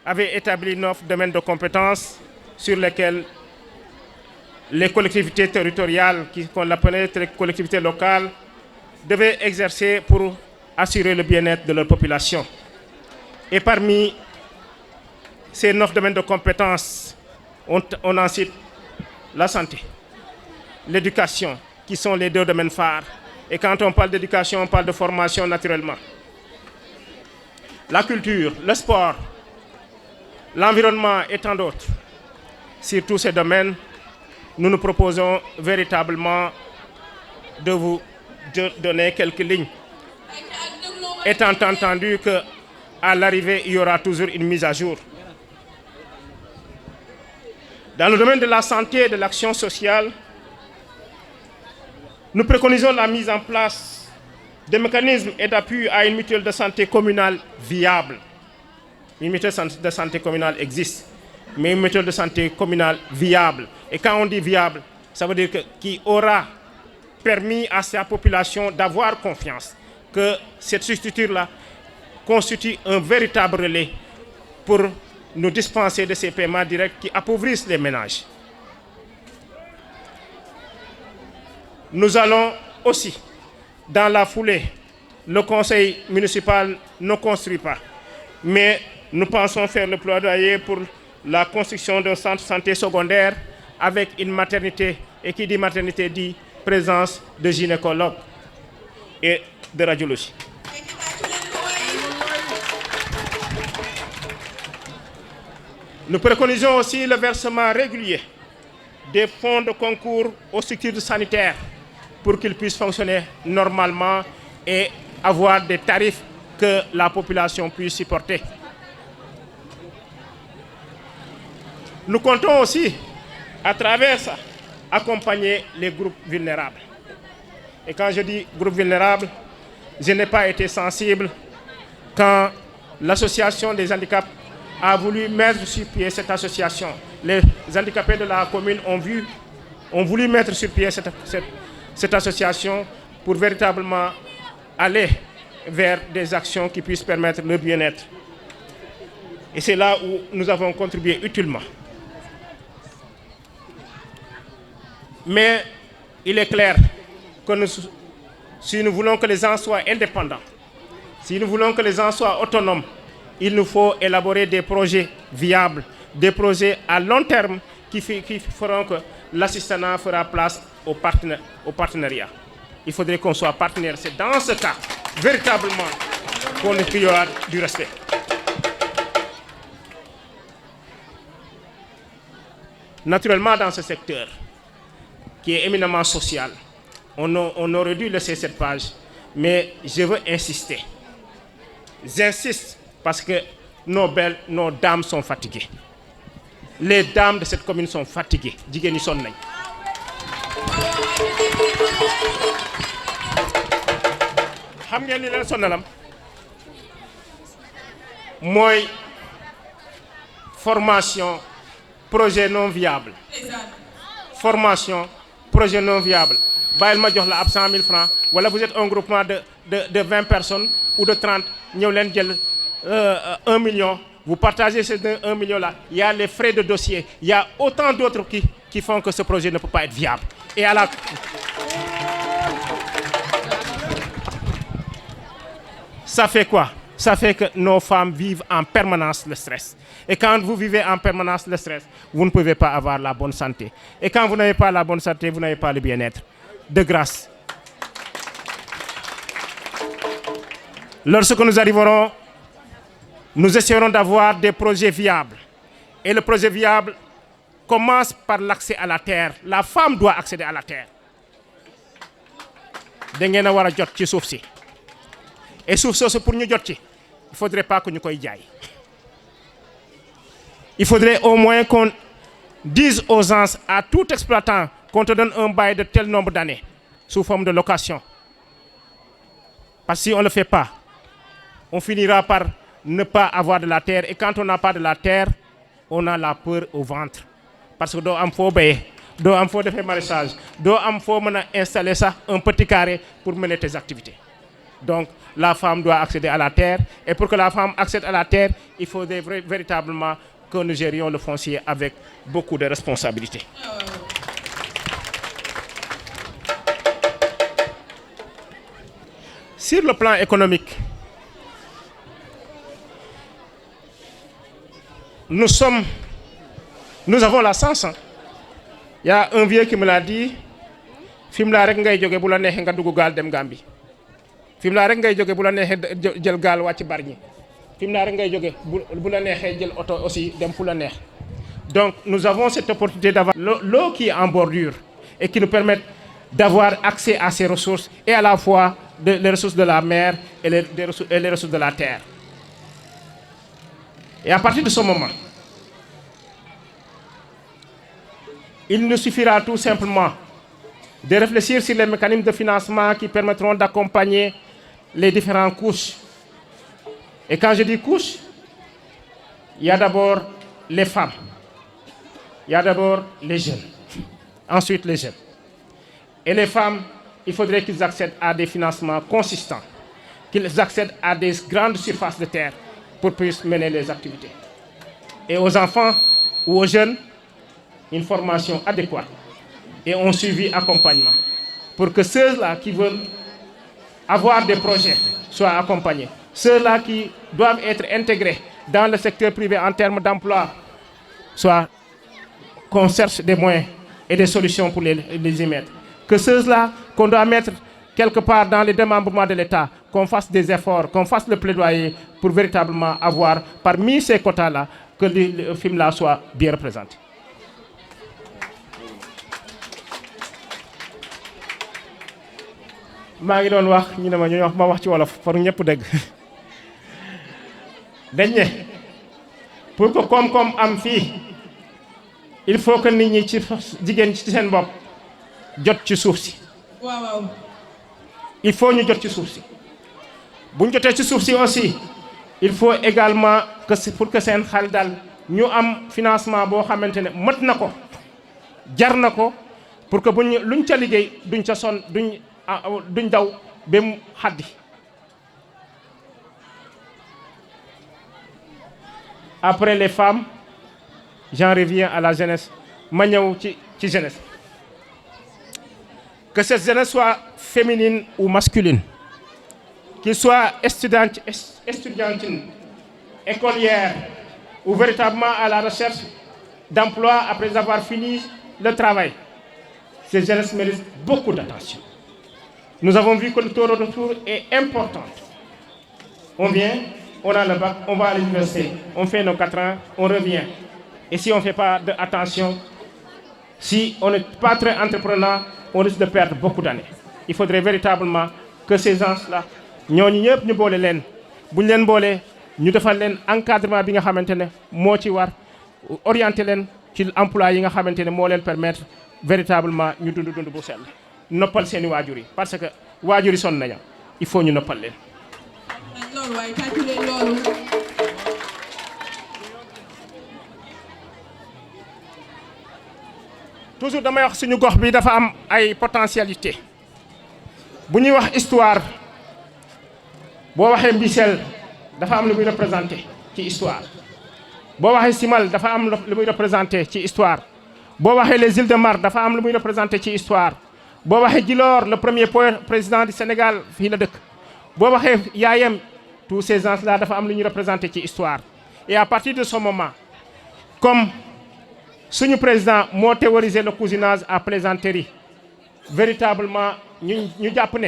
avait établi 9 domaines de compétences sur lesquels les collectivités territoriales, qu'on appelait les collectivités locales, devaient exercer pour assurer le bien-être de leur population. Et parmi ces 9 domaines de compétences, on en cite la santé, l'éducation, qui sont les 2 domaines phares. Et quand on parle d'éducation, on parle de formation naturellement. La culture, le sport, l'environnement et tant d'autres. Sur tous ces domaines, nous nous proposons véritablement de vous donner quelques lignes. Étant entendu qu'à l'arrivée, il y aura toujours une mise à jour. Dans le domaine de la santé et de l'action sociale, nous préconisons la mise en place de mécanismes et d'appui à une mutuelle de santé communale viable. Une mutuelle de santé communale existe, mais une mutuelle de santé communale viable. Et quand on dit viable, ça veut dire qui aura permis à sa population d'avoir confiance que cette structure-là constitue un véritable relais pour nous dispenser de ces paiements directs qui appauvrissent les ménages. Nous allons aussi, dans la foulée, le conseil municipal ne construit pas, mais nous pensons faire le plaidoyer pour la construction d'un centre de santé secondaire avec une maternité, et qui dit maternité dit présence de gynécologues et de radiologie. Nous préconisons aussi le versement régulier des fonds de concours aux structures sanitaires pour qu'ils puissent fonctionner normalement et avoir des tarifs que la population puisse supporter. Nous comptons aussi, à travers ça, accompagner les groupes vulnérables. Et quand je dis groupes vulnérables, je n'ai pas été sensible quand l'association des handicaps a voulu mettre sur pied cette association. Les handicapés de la commune ont voulu mettre sur pied cette association pour véritablement aller vers des actions qui puissent permettre le bien-être. Et c'est là où nous avons contribué utilement. Mais il est clair que si nous voulons que les gens soient indépendants, si nous voulons que les gens soient autonomes, il nous faut élaborer des projets viables, des projets à long terme qui feront que l'assistanat fera place au partenariat. Il faudrait qu'on soit partenaire. C'est dans ce cas, véritablement, qu'il y aura du respect. Naturellement, dans ce secteur, qui est éminemment social, on aurait dû laisser cette page, mais je veux insister. J'insiste parce que nos dames sont fatiguées. Les dames de cette commune sont fatiguées. Jigéen ñi sonn nañ. Xam ngeen ni leen sonnalam mooy formation projet non viable. Formation projet non viable. Bàyyil ma jox la ab 100 000 francs wala vous êtes un groupement de 20 personnes ou de 30 ñëw leen jël 1 million. Vous partagez ces 1 million là. Il y a les frais de dossier. Il y a autant d'autres qui font que ce projet ne peut pas être viable. Et à la... Ça fait quoi? Ça fait que nos femmes vivent en permanence le stress. Et quand vous vivez en permanence le stress, vous ne pouvez pas avoir la bonne santé. Et quand vous n'avez pas la bonne santé, vous n'avez pas le bien-être. De grâce. Lorsque nous arriverons, nous essaierons d'avoir des projets viables. Et le projet viable commence par l'accès à la terre. La femme doit accéder à la terre. Da ngeen a war a jot ci suuf si. Et suuf soosu pour ñu jot ci, il ne faudrait pas que ñu koy jaay. Il faudrait au moins qu'on dise aux gens, à tout exploitant, qu'on te donne un bail de tel nombre d'années sous forme de location. Parce que si on ne le fait pas, on finira par ne pas avoir de la terre. Et quand on n'a pas de la terre, on a la peur au ventre. Parce que doo am foo béyee, doo am foo defee maraîchage, doo am foo mën a installer ça un petit carré pour mener tes activités. Donc la femme doit accéder à la terre. Et pour que la femme accède à la terre, il faudrait véritablement que nous gérions le foncier avec beaucoup de responsabilité. Sur le plan économique, nous avons la chance. Il y a un vieux qui me l'a dit, Fimela rek ngay jóge bu la neexee nga dugg gaal dem Gambie. Fimela rek ngay jóge bu la neexee jël gaal wàcc Bargny. Fimela rek ngay jóge bu la neexee jël oto aussi dem fu la neex. Donc nous avons cette opportunité d'avoir l'eau qui est en bordure et qui nous permet d'avoir accès à ces ressources et à la fois les ressources de la mer et les ressources de la terre. Et à partir de ce moment, il nous suffira tout simplement de réfléchir sur les mécanismes de financement qui permettront d'accompagner les différentes couches. Et quand je dis couches, il y a d'abord les femmes, il y a d'abord les jeunes, ensuite les jeunes. Et les femmes, il faudrait qu'ils accèdent à des financements consistants, qu'ils accèdent à des grandes surfaces de terre pour pouvoir mener les activités. Et aux enfants ou aux jeunes, une formation adéquate et un suivi accompagnement pour que ceux-là qui veulent avoir des projets soient accompagnés. Ceux-là qui doivent être intégrés dans le secteur privé en termes d'emploi, qu'on cherche des moyens et des solutions pour les y mettre. Que ceux-là qu'on doit mettre quelque part dans les démembrements de l'État, qu'on fasse des efforts, qu'on fasse le plaidoyer pour véritablement avoir parmi ces quotas-là que le film-là soit bien représenté. maa ngi doon wax ñu ne ma ñu wax ma wax ci wolof pour ñëpp dégg dañ ne pour que koom-koom am fii il faut que nit ñi ci jigéen ci seen bopp jot ci suuf si. waaw. il faut ñu jot ci suuf si bu ñu jotee ci suuf si aussi il faut également que pour que seen xel dal ñu am financement boo xamante ne mët na ko jar na ko pour que buñ luñ ca liggéey duñ ca sonn duñ daw ba mu xaddi. Après les femmes, j'en reviens à la jeunesse. Ma ñëw ci jeunesse. Que cette jeunesse soit féminine ou masculine, qu'il soit estudiantine, écolière ou véritablement à la recherche d'emploi après avoir fini le travail, ces jeunesses méritent beaucoup d'attention. Nous avons vu que le taux de retour est important. On vient, on a le bac, on va à l'université, on fait nos 4 ans, on revient. Et si on ne fait pas attention, si on n'est pas très entreprenant, on risque de perdre beaucoup d'années. Il faudrait véritablement que ces gens-là, ñooñu ñëpp ñu boole leen bu ñu leen boolee ñu defal leen encadrement bi nga xamante ne moo ci war orienté leen ci emploi yi nga xamante ne moo leen permettre véritablement ñu dund bu sell noppal seeni waajur yi parce que waajur yi sonn nañu il faut ñu noppal leen. loolu waaye tàccu leen loolu. toujours damay wax suñu gox bi dafa am ay potentialité bu ñuy wax histoire boo waxee Mbissel dafa am lu muy représenté ci histoire boo waxee Simal dafa am lu muy représenté ci histoire boo waxee les îles de Mar dafa am lu muy représenté ci histoire boo waxee Djilor le premier président du Sénégal fii la dëkk boo waxee yaayam tous ces gens-là dafa am lu ñu représenté ci histoire et à partir de ce moment comme suñu président moo théorisé le cousinage à plaisanterie véritablement ñu jàpp ne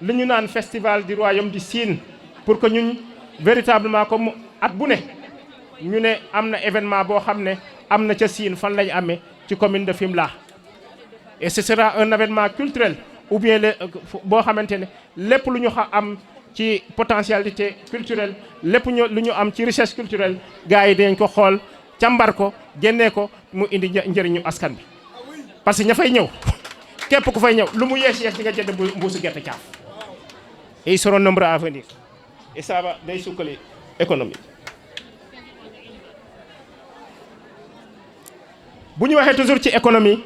li ñu naan festival du royaume du Sine pour que ñun véritablement comme at bu ne ñu ne am na événement boo xam ne am na ca Sine fan lañ amee ci commune de Fimela et ce sera un événement culturel ou bien boo xamante ne lépp lu ñu am ci potentialité culturelle lépp lu ñu am ci richesse culturelle gars yi dañ ko xool càmbar ko génnee ko mu indi njëriñu askan bi parce que ña fay ñëw képp ku fay ñëw lu mu yees di nga jënd mbuusu gerte caaf et ils seront nombreux à venir et ça va day sukkali économie. bu ñu waxee toujours ci économie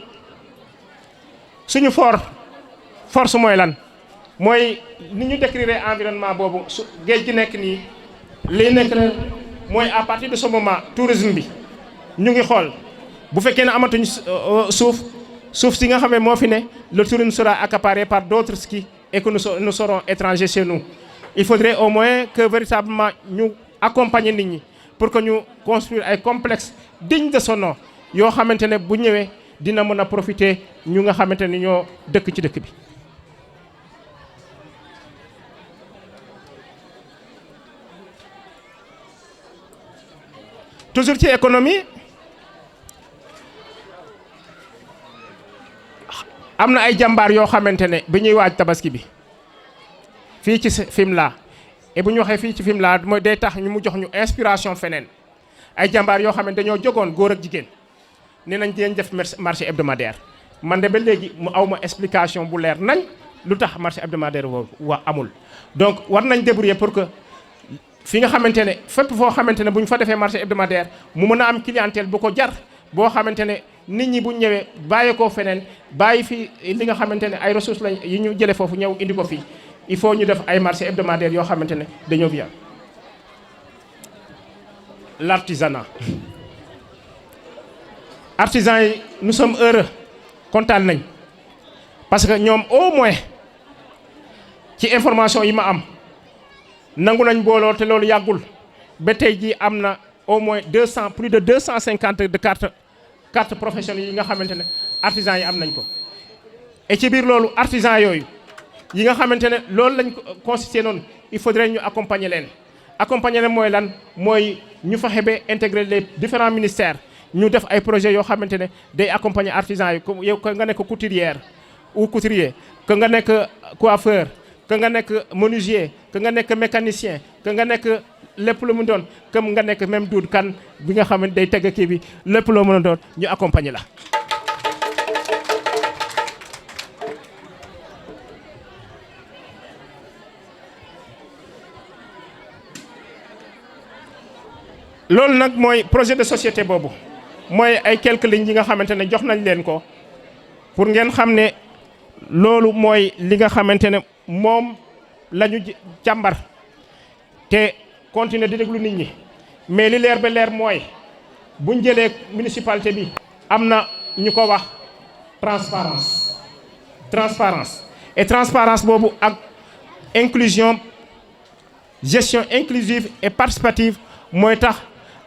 suñu force mooy lan mooy ni ñu décrire environnement boobu géej gi nekk nii liy nekk mooy à partir de ce moment tourisme bi ñu ngi xool bu fekkee ne amatuñ suuf si nga xam ne moo fi ne le tourisme sera accaparé par d'autres skis et que nous serons étrangers chez nous. Il faudrait au moins que véritablement ñu accompagner nit ñi pour que ñu construire ay complexes dignes de son nom yoo xamante ne bu ñëwee dina mën a profiter ñu nga xamante ne ñoo dëkk ci dëkk bi. toujours ci économie am na ay jàmbaar yoo xamante ne bi ñuy waaj tabaski bi fii ci Fimela et bu ñu waxee fii ci Fimela mooy day tax ñu mu jox ñu inspiration feneen ay jàmbaar yoo xamante dañoo jógoon góor ak jigéen nee nañ dinañ def marché hebdomadaire man de ba léegi mu aw ma explication bu leer nañ lu tax marché hebdomadaire wa amul. donc war nañ débrouiller pour que fi nga xamante ne fépp foo xamante ne bu ñu fa defee marché hebdomadaire mu mën a am clientèle bu ko jar boo xamante ne nit ñi bu ñëwee bàyyi ko feneen bàyyi fi li nga xamante ne ay ressources lañ yi ñu jëlee foofu ñëw indi ko fii il faut ñu def ay marché hebdomadaire yoo xamante ne dañoo bien. L'artisanat artisans yi nous sommes heureux kontaan nañ parce que ñoom au moins ci information yi ma am nangu nañ booloo te loolu yàggul ba tey jii am na au moins plus de 250 de carte professionnelle yi nga xamante ne artisans yi am nañ ko. et ci biir loolu artisans yooyu yi nga xamante ne loolu lañ ko constitué noonu il faudrait ñu accompagner leen. accompagner leen mooy lan mooy ñu fexe ba intégrer les différents ministères ñu def ay projets yoo xamante ne day accompagner artisans yi comme yow que nga nekk couturière ou couturier que nga nekk coiffeur que nga nekk menuisier que nga nekk mécanicien que nga nekk lépp lu mu doon comme nga nekk même duud kan bi nga xamante day teg kii bi lépp loo mën a doon ñu accompagner la. loolu nag mooy projet de société boobu mooy ay quelques lignes yi nga xamante ne jox nañ leen ko pour ngeen xam ne loolu mooy li nga xamante ne moom la ñu càmbar te continuer di déglu nit ñi mais li leer ba leer mooy buñ jëlee municipalité bi am na ñu ko wax transparence et transparence boobu ak inclusion gestion inclusive et participative mooy tax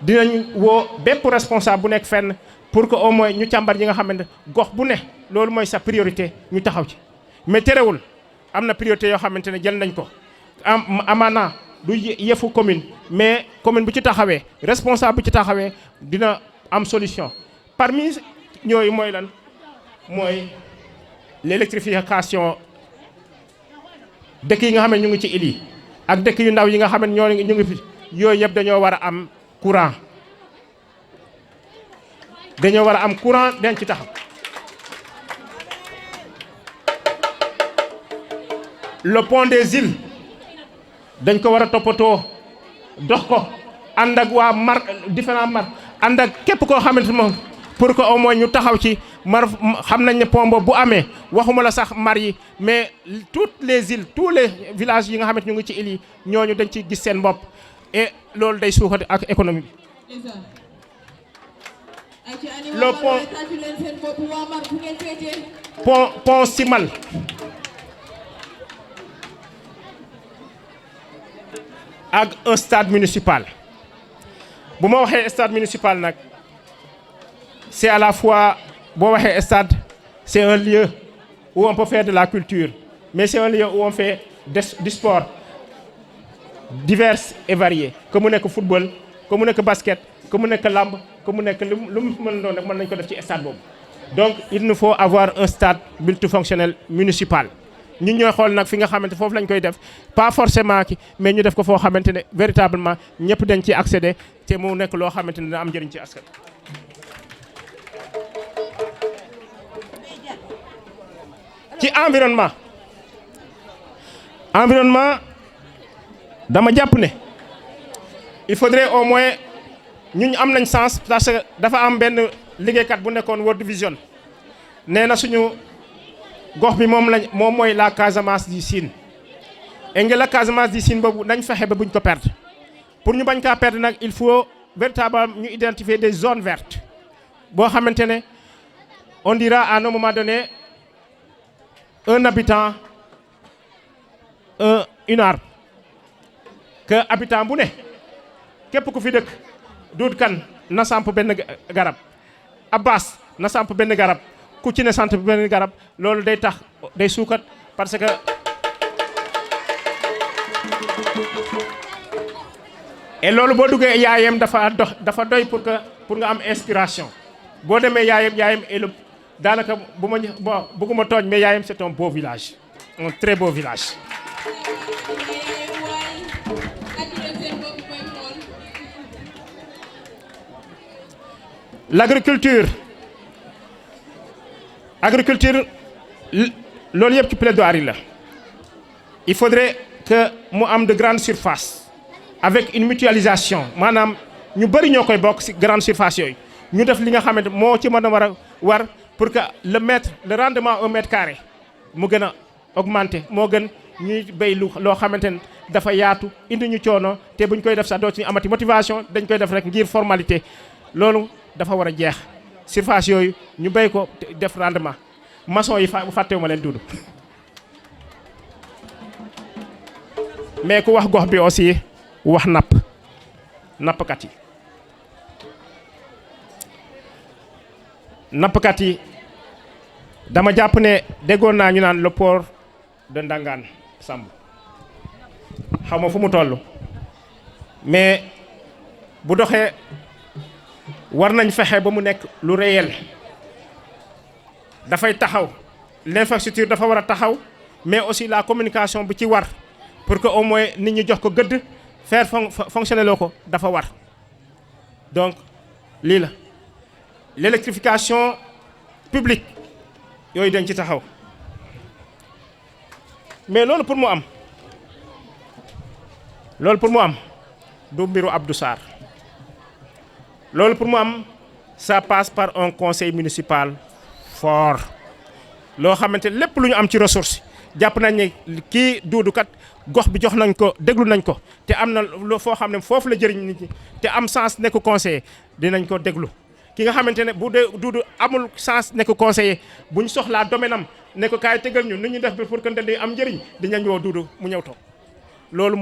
dinañ woo bépp responsable bu nekk fenn pour que au moins ñu càmbar yi nga xamante gox bu ne loolu mooy sa priorité ñu taxaw ci mais terewul am na priorité yoo xamante ne jël nañ ko amaana du yëfu commune mais commune bu ci taxawee responsable bu ci taxawee dina am solution parmi ñooyu mooy lan mooy l'électrification dëkk yi nga xam ne ñu ngi ci île yi ak dëkk yu ndaw yi nga xam ne ñu ngi fi yooyu yëpp dañoo war a am courant dañ ci taxaw le pont des îles dañ ko war a toppatoo dox ko ànd ak waa différents mar ànd ak képp koo xamante moom pour que au moins ñu taxaw ci mar xam nañ ne pont boobu bu amee waxuma la sax mar yi mais toutes les îles tous les villages yi nga xamante ñu ngi ci îles yi ñooñu dañ ci gis seen bopp et loolu day suuxat ak économie bi. le pont Simal ak un stade municipal bu ma waxee stade municipal nag c'est à la fois boo waxee stade c'est un lieu où on peut faire de la culture mais c'est un lieu où on fait du sport divers et variés que mu nekk football que mu nekk basket que mu nekk lamb que mu nekk lu mu mën doon rek mën nañ ko def ci stade boobu donc il nous faut avoir un stade multifonctionnel municipal ñun ñooy xool nag fi nga xamante foofu lañ koy def pas forcément ki mais ñu def ko foo xamante ne véritablement ñëpp dañ ci accéder te mu nekk loo xamante ne dina am njëriñ ci askan. ci environnement dama jàpp ne il faudrait au moins ñun am nañ sens parce que dafa am benn liggéeykat bu nekkoon World Vision nee na suñu gox bi moom mooy la Casamance du Sine et nga la Casamance du Sine boobu nañ fexe ba buñ ko perdre pour ñu bañ kaa perdre nag il faut véritablement ñu identifier des zones vertes boo xamante ne on dira à un moment donné un habitant une arbre que habitant bu ne képp ku fi dëkk duut kan na samp benn garab Abbas na samp benn garab ku ci ne sant benn garab loolu day tax day suukat parce que et loolu boo duggee yaayam dafa doy pour nga am inspiration boo demee yaayam et le daanaka bëgguma tooñ mais yaayam c'est un beau village un très beau village. L'agriculture loolu yëpp ci plaidoirie la il faudrait que mu am de grandes surfaces avec une mutualisation maanaam ñu bëri ñoo koy bokk ci grandes surfaces yooyu ñu def li nga xamante moo ci mën a war pour que le rendement au mètre carré mu gën a augmenter moo gën ñuy béy loo xamante ne dafa yaatu indi ñu coono te buñ koy def sax doo ci amati motivation dañ koy def rek ngir formalité loolu dafa war a jeex surface yooyu ñu béy ko def rendement maçon yi fàttewuma leen dudd mais ku wax gox bi aussi wax nappkat yi dama jàpp ne déggoon naa ñu naan le port de Ndangaan Samb xaw ma fu mu toll mais bu doxee war nañ fexe ba mu nekk lu réel dafay taxaw l'infrastructure dafa war a taxaw mais aussi la communication bi ci war pour que au moins nit ñi jox ko gëdd faire fonctionner loo ko dafa war donc lii la l'électrification publique yooyu dañ ci taxaw mais loolu pour mu am du mbiru Abdou Sarr loolu pour mu am ça passe par un conseil municipal fort loo xamante lépp lu ñu am ci ressource jàpp nañ ne kii duudukat gox bi jox nañ ko déglu nañ ko te am na foo xam ne foofu la jëriñ nit ñi te am sens nekk conseiller dinañ ko déglu ki nga xamante ne bu dee duudu amul sens nekk conseiller bu ñu soxlaa domaine am ne ko kaay tegal ñu nu ñu def bi pour que dañuy am njëriñ dinañ woo duudu mu ñëw toog loolu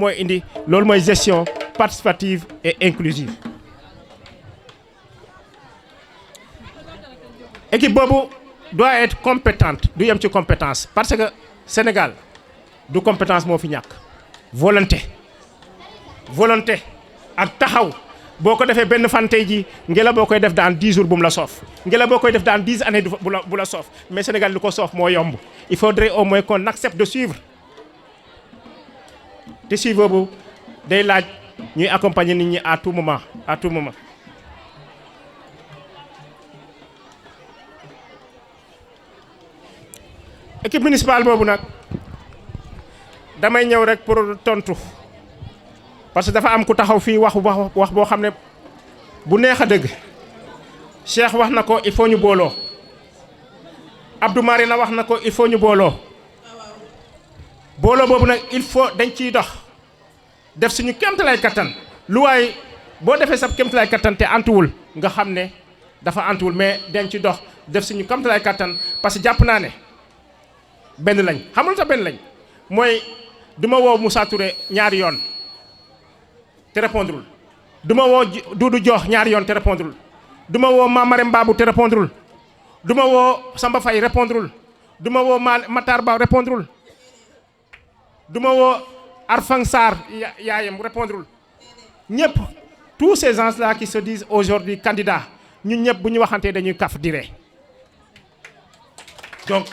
mooy gestion participative et inclusive. Équipe boobu doit être compétente du yem ci compétence parce que Sénégal du compétence moo fi ñàkk volonté ak taxaw boo ko defee benn fan tey jii ngela boo koy def dans 10 jours bu mu la soof ngela boo koy def dans 10 années bu la soof mais Sénégal lu ko soof moo yomb il faudrait au moins qu'on accepte de suivre te suivre boobu day laaj ñuy accompagner nit ñi à tout moment. Équipe municipale boobu nag damay ñëw rek pour tontu parce que dafa am ku taxaw fii wax boo xam ne bu neex a dëgg Cheikh wax na ko il faut ñu booloo Abdou Marina wax na ko il faut ñu booloo boobu nag il faut dañ ciy dox def suñu kéemtalaay kattan lu waay boo defee sa kéemtalaay kattan te antuwul nga xam ne dafa antuwul mais dañ ci dox def suñu kéemtalaay kattan parce que jàpp naa ne benn lañ xamul sa benn lañ mooy du ma woo Moussa Touré ñaari yoon te répondrul du ma woo Doudou Diokh ñaari yoon te répondrul du ma woo Mamarem Babou te répondrul du ma woo Samba Faye répondrul du ma woo Matar Ba répondrul du ma woo Arfang Sarr yaayam répondrul ñëpp tous ces gens-là qui se disent aujourd'hui candidats ñun ñëpp bu ñu waxantee dañuy kaf dire donc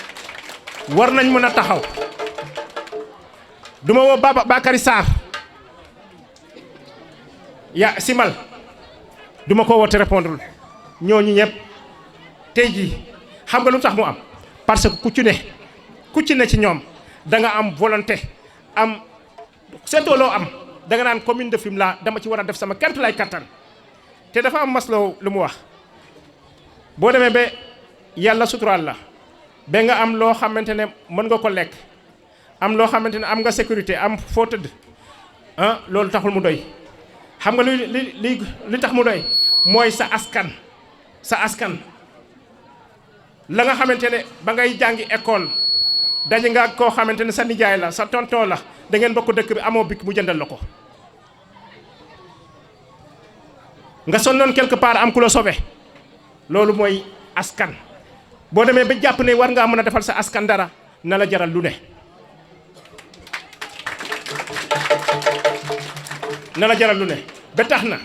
war nañ mën a taxaw du ma woo Bakary Sarr Simal du ma ko woo te répondrul ñooñu ñëpp tey jii xam nga lu tax mu am parce que ku ci ne ci ñoom da nga am volonté am seetoo loo am da nga naan commune de Fimela dama ci war a def sama kent lay kattan te dafa am masloo lu mu wax boo demee ba yàlla suturaal la ba nga am loo xamante ne mën nga ko lekk am loo xamante ne am nga sécurité am foo tëdd loolu taxul mu doy xam nga li tax mu doy mooy sa askan la nga xamante ne ba ngay jàngi école daje nga koo xamante ne sa nijaay la sa tonton la da ngeen bokk dëkk bi amoo bik mu jëndal la ko nga sonnoon quelque part am ku la sauvé loolu mooy askan boo demee ba jàpp ne war ngaa mën a defal sa askan dara na la jaral lu ne na la jaral lu ne ba tax na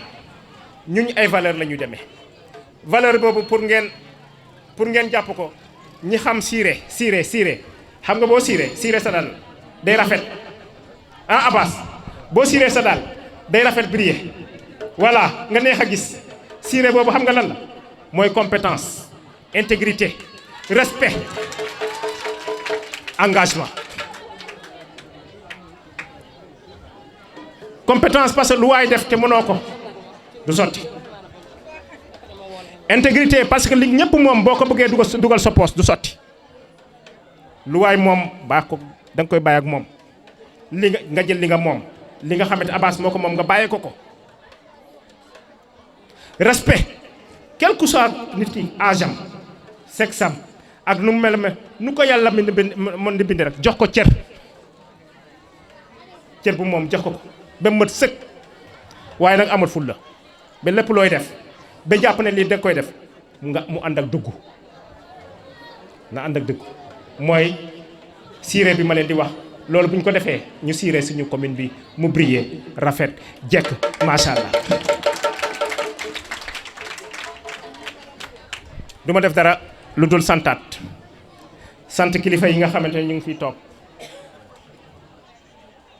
ñun ay valeur la ñu demee valeur boobu pour ngeen jàpp ko ñi xam siire xam nga boo siire sa daal day rafet ah Abbas boo siire sa daal day rafet briller voilà nga neex a gis siire boobu xam nga lan la mooy compétence intégrité respect engagement compétence parce que lu waay def te mënoo ko du sotti intégrité parce que li ñëpp moom boo ko bëggee dugal sa poche du sotti lu waay moom baax ko da nga koy bàyyi ak moom li nga jël li nga moom li nga xamante Abbas moo ko moom nga bàyyee ko respect quel que soit nit ki âge am sexe am ak nu mu mel nu ko yàlla mën di bind rek jox ko cër bu moom jox ko ba mët sëkk waaye nag amul ful la ba lépp looy def ba jàpp ne lii da koy def mu ànd ak dugg na ànd ak dugg mooy siire bi ma leen di wax loolu bu ñu ko defee ñu siire suñu commune bi mu briller rafet jekk macha allah. du ma def dara lu dul sant kilifa yi nga xamante ne ñu ngi fiy toog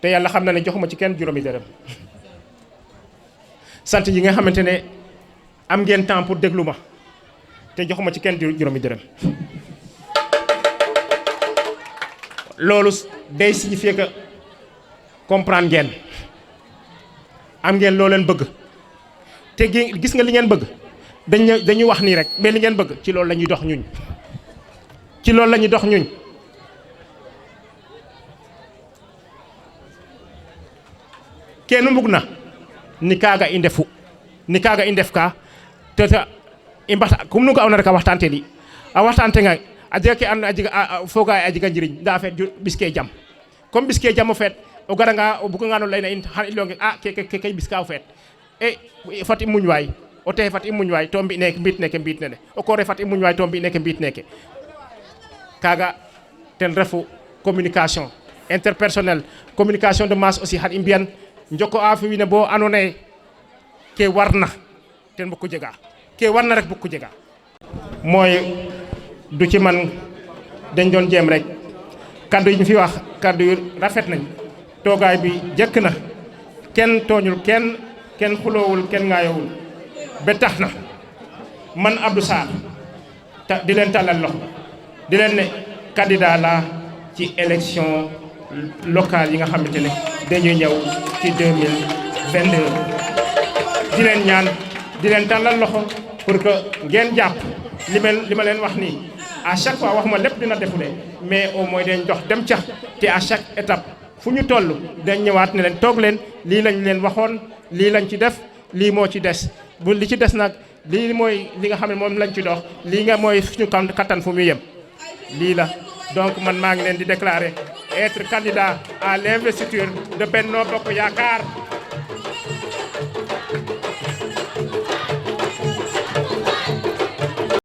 te yàlla xam na ne joxuma ci kenn juróomi dërëm sant yi nga xamante ne am ngeen temps pour déglu ma te joxuma ci kenn juróomi dërëm loolu day signifier que comprendre ngeen am ngeen loo leen bëgg te gis nga li ngeen bëgg dañuy wax nii rek mais li ngeen bëgg ci loolu la ñuy dox ñuñ kenn mbug na ni kaaga i ndef ka te i mbaxta comme nu ga'oona rek a waxtaante li a waxtaante nga a jega ke andona a fooga a jega njiriñ nda feet ɓiske jam comme ɓiske jam o feet o garanga o buganga no leyna in xan i leyonge a keke kay ɓiska o feet fat i muñ waay o texe fat i muñ waay to mbi neke mbiit nene o koore fat i muñ waay to mbi neke mbiit neke kaaga ten refu communication interpersonnel communication de masse aussi xan i mbiyan njoko a fi wiin bo andoona yee ke warna ten bukku jega ke warna rek bukku jega mooy du ci man dañ doon jéem rek kaddu yi ñu fi wax kaddu yu rafet nañ toogaay bi jëkk na kenn tooñul kenn xuloowul kenn ngaayowul ba tax na man Abdou Sarr di leen tàllal loxo di leen ne candidat la ci élection locale yi nga xamante ne dañuy ñëw ci 2022 di leen ñaan di leen tàllal loxo pour que ngeen jàpp li ma leen wax nii à chaque fois waxuma lépp dina defule mais au moins dañ dox dem ca te à chaque étape fu ñu toll dañ ñëwaat ne leen toog leen lii lañ leen waxoon lii lañ ci def lii moo ci des bu li ci des nag lii mooy li nga xam ne moom lañ ci dox lii nga mooy suñu kattan fu muy yem lii la donc man maa ngi leen di déclarer être candidat à l'investiture de Benno Bokk Yaakaar